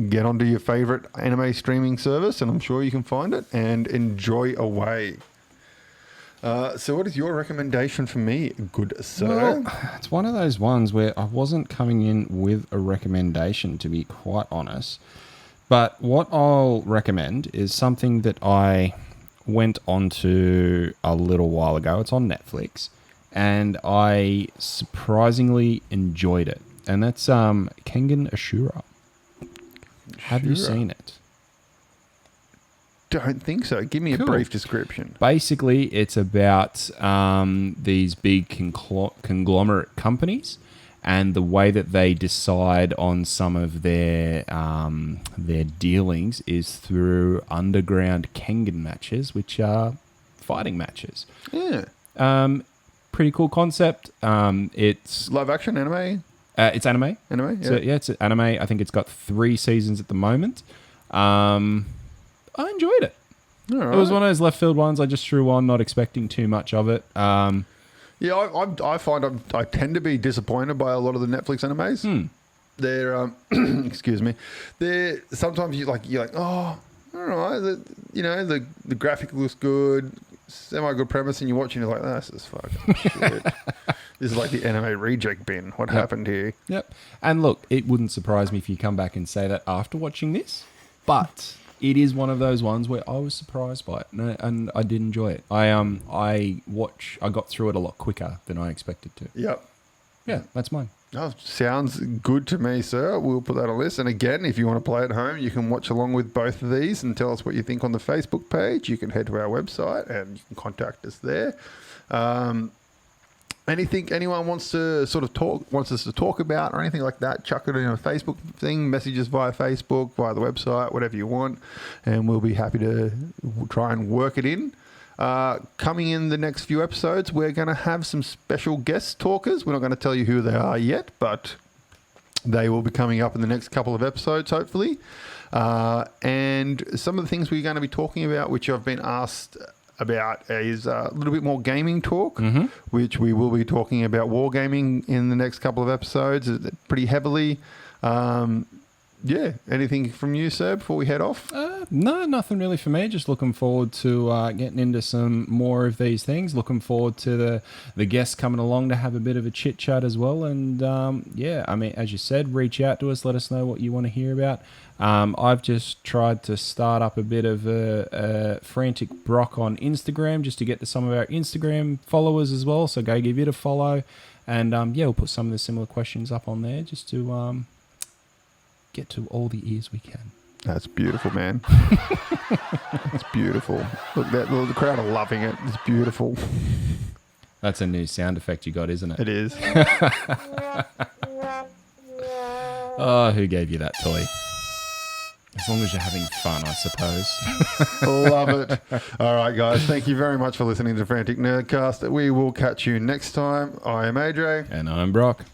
get onto your favorite anime streaming service, and I'm sure you can find it, and enjoy away. So what is your recommendation for me, good sir? Well, it's one of those ones where I wasn't coming in with a recommendation, to be quite honest. But what I'll recommend is something that I went onto a little while ago. It's on Netflix, and I surprisingly enjoyed it. And that's Kengan Ashura. Have you seen it? don't think so. Give me a brief description. Basically, it's about these big conglomerate companies and the way that they decide on some of their dealings is through underground Kengan matches, which are fighting matches. Yeah. Pretty cool concept. It's live action anime. It's anime. Anime. Yeah. So yeah, it's anime. I think it's got 3 seasons at the moment. I enjoyed it. All right. It was one of those left field ones I just threw on, not expecting too much of it. Yeah, I find I tend to be disappointed by a lot of the Netflix animes. They're excuse me. They're sometimes you're like oh, all right, the graphic looks good, semi good premise, and you're watching it like this is fucking shit. This is like the anime reject bin. What happened here? Yep. And look, it wouldn't surprise me if you come back and say that after watching this, but it is one of those ones where I was surprised by it, and I did enjoy it. I got through it a lot quicker than I expected to. Yep. Yeah, that's mine. Oh, sounds good to me, sir. We'll put that on a list. And again, if you want to play at home, you can watch along with both of these and tell us what you think on the Facebook page. You can head to our website and you can contact us there. Anything anyone wants us to talk about or anything like that, chuck it in a Facebook thing, messages via Facebook, via the website, whatever you want, and we'll be happy to try and work it in. Coming in the next few episodes, we're going to have some special guest talkers. We're not going to tell you who they are yet, but they will be coming up in the next couple of episodes, hopefully. And some of the things we're going to be talking about, which I've been asked about, is a little bit more gaming talk, which we will be talking about wargaming in the next couple of episodes pretty heavily. Yeah, anything from you, sir, before we head off? No, nothing really for me. Just looking forward to getting into some more of these things. Looking forward to the guests coming along to have a bit of a chit chat as well. And yeah, I mean, as you said, reach out to us. Let us know what you want to hear about. I've just tried to start up a bit of a Frantic Brock on Instagram just to get to some of our Instagram followers as well. So go give it a follow. And yeah, we'll put some of the similar questions up on there just to get to all the ears we can. That's beautiful, man. That's beautiful. Look, the crowd are loving it. It's beautiful. That's a new sound effect you got, isn't it? It is. Oh, who gave you that toy? As long as you're having fun, I suppose. Love it. All right, guys. Thank you very much for listening to Frantic Nerdcast. We will catch you next time. I am Adrian. And I'm Brock.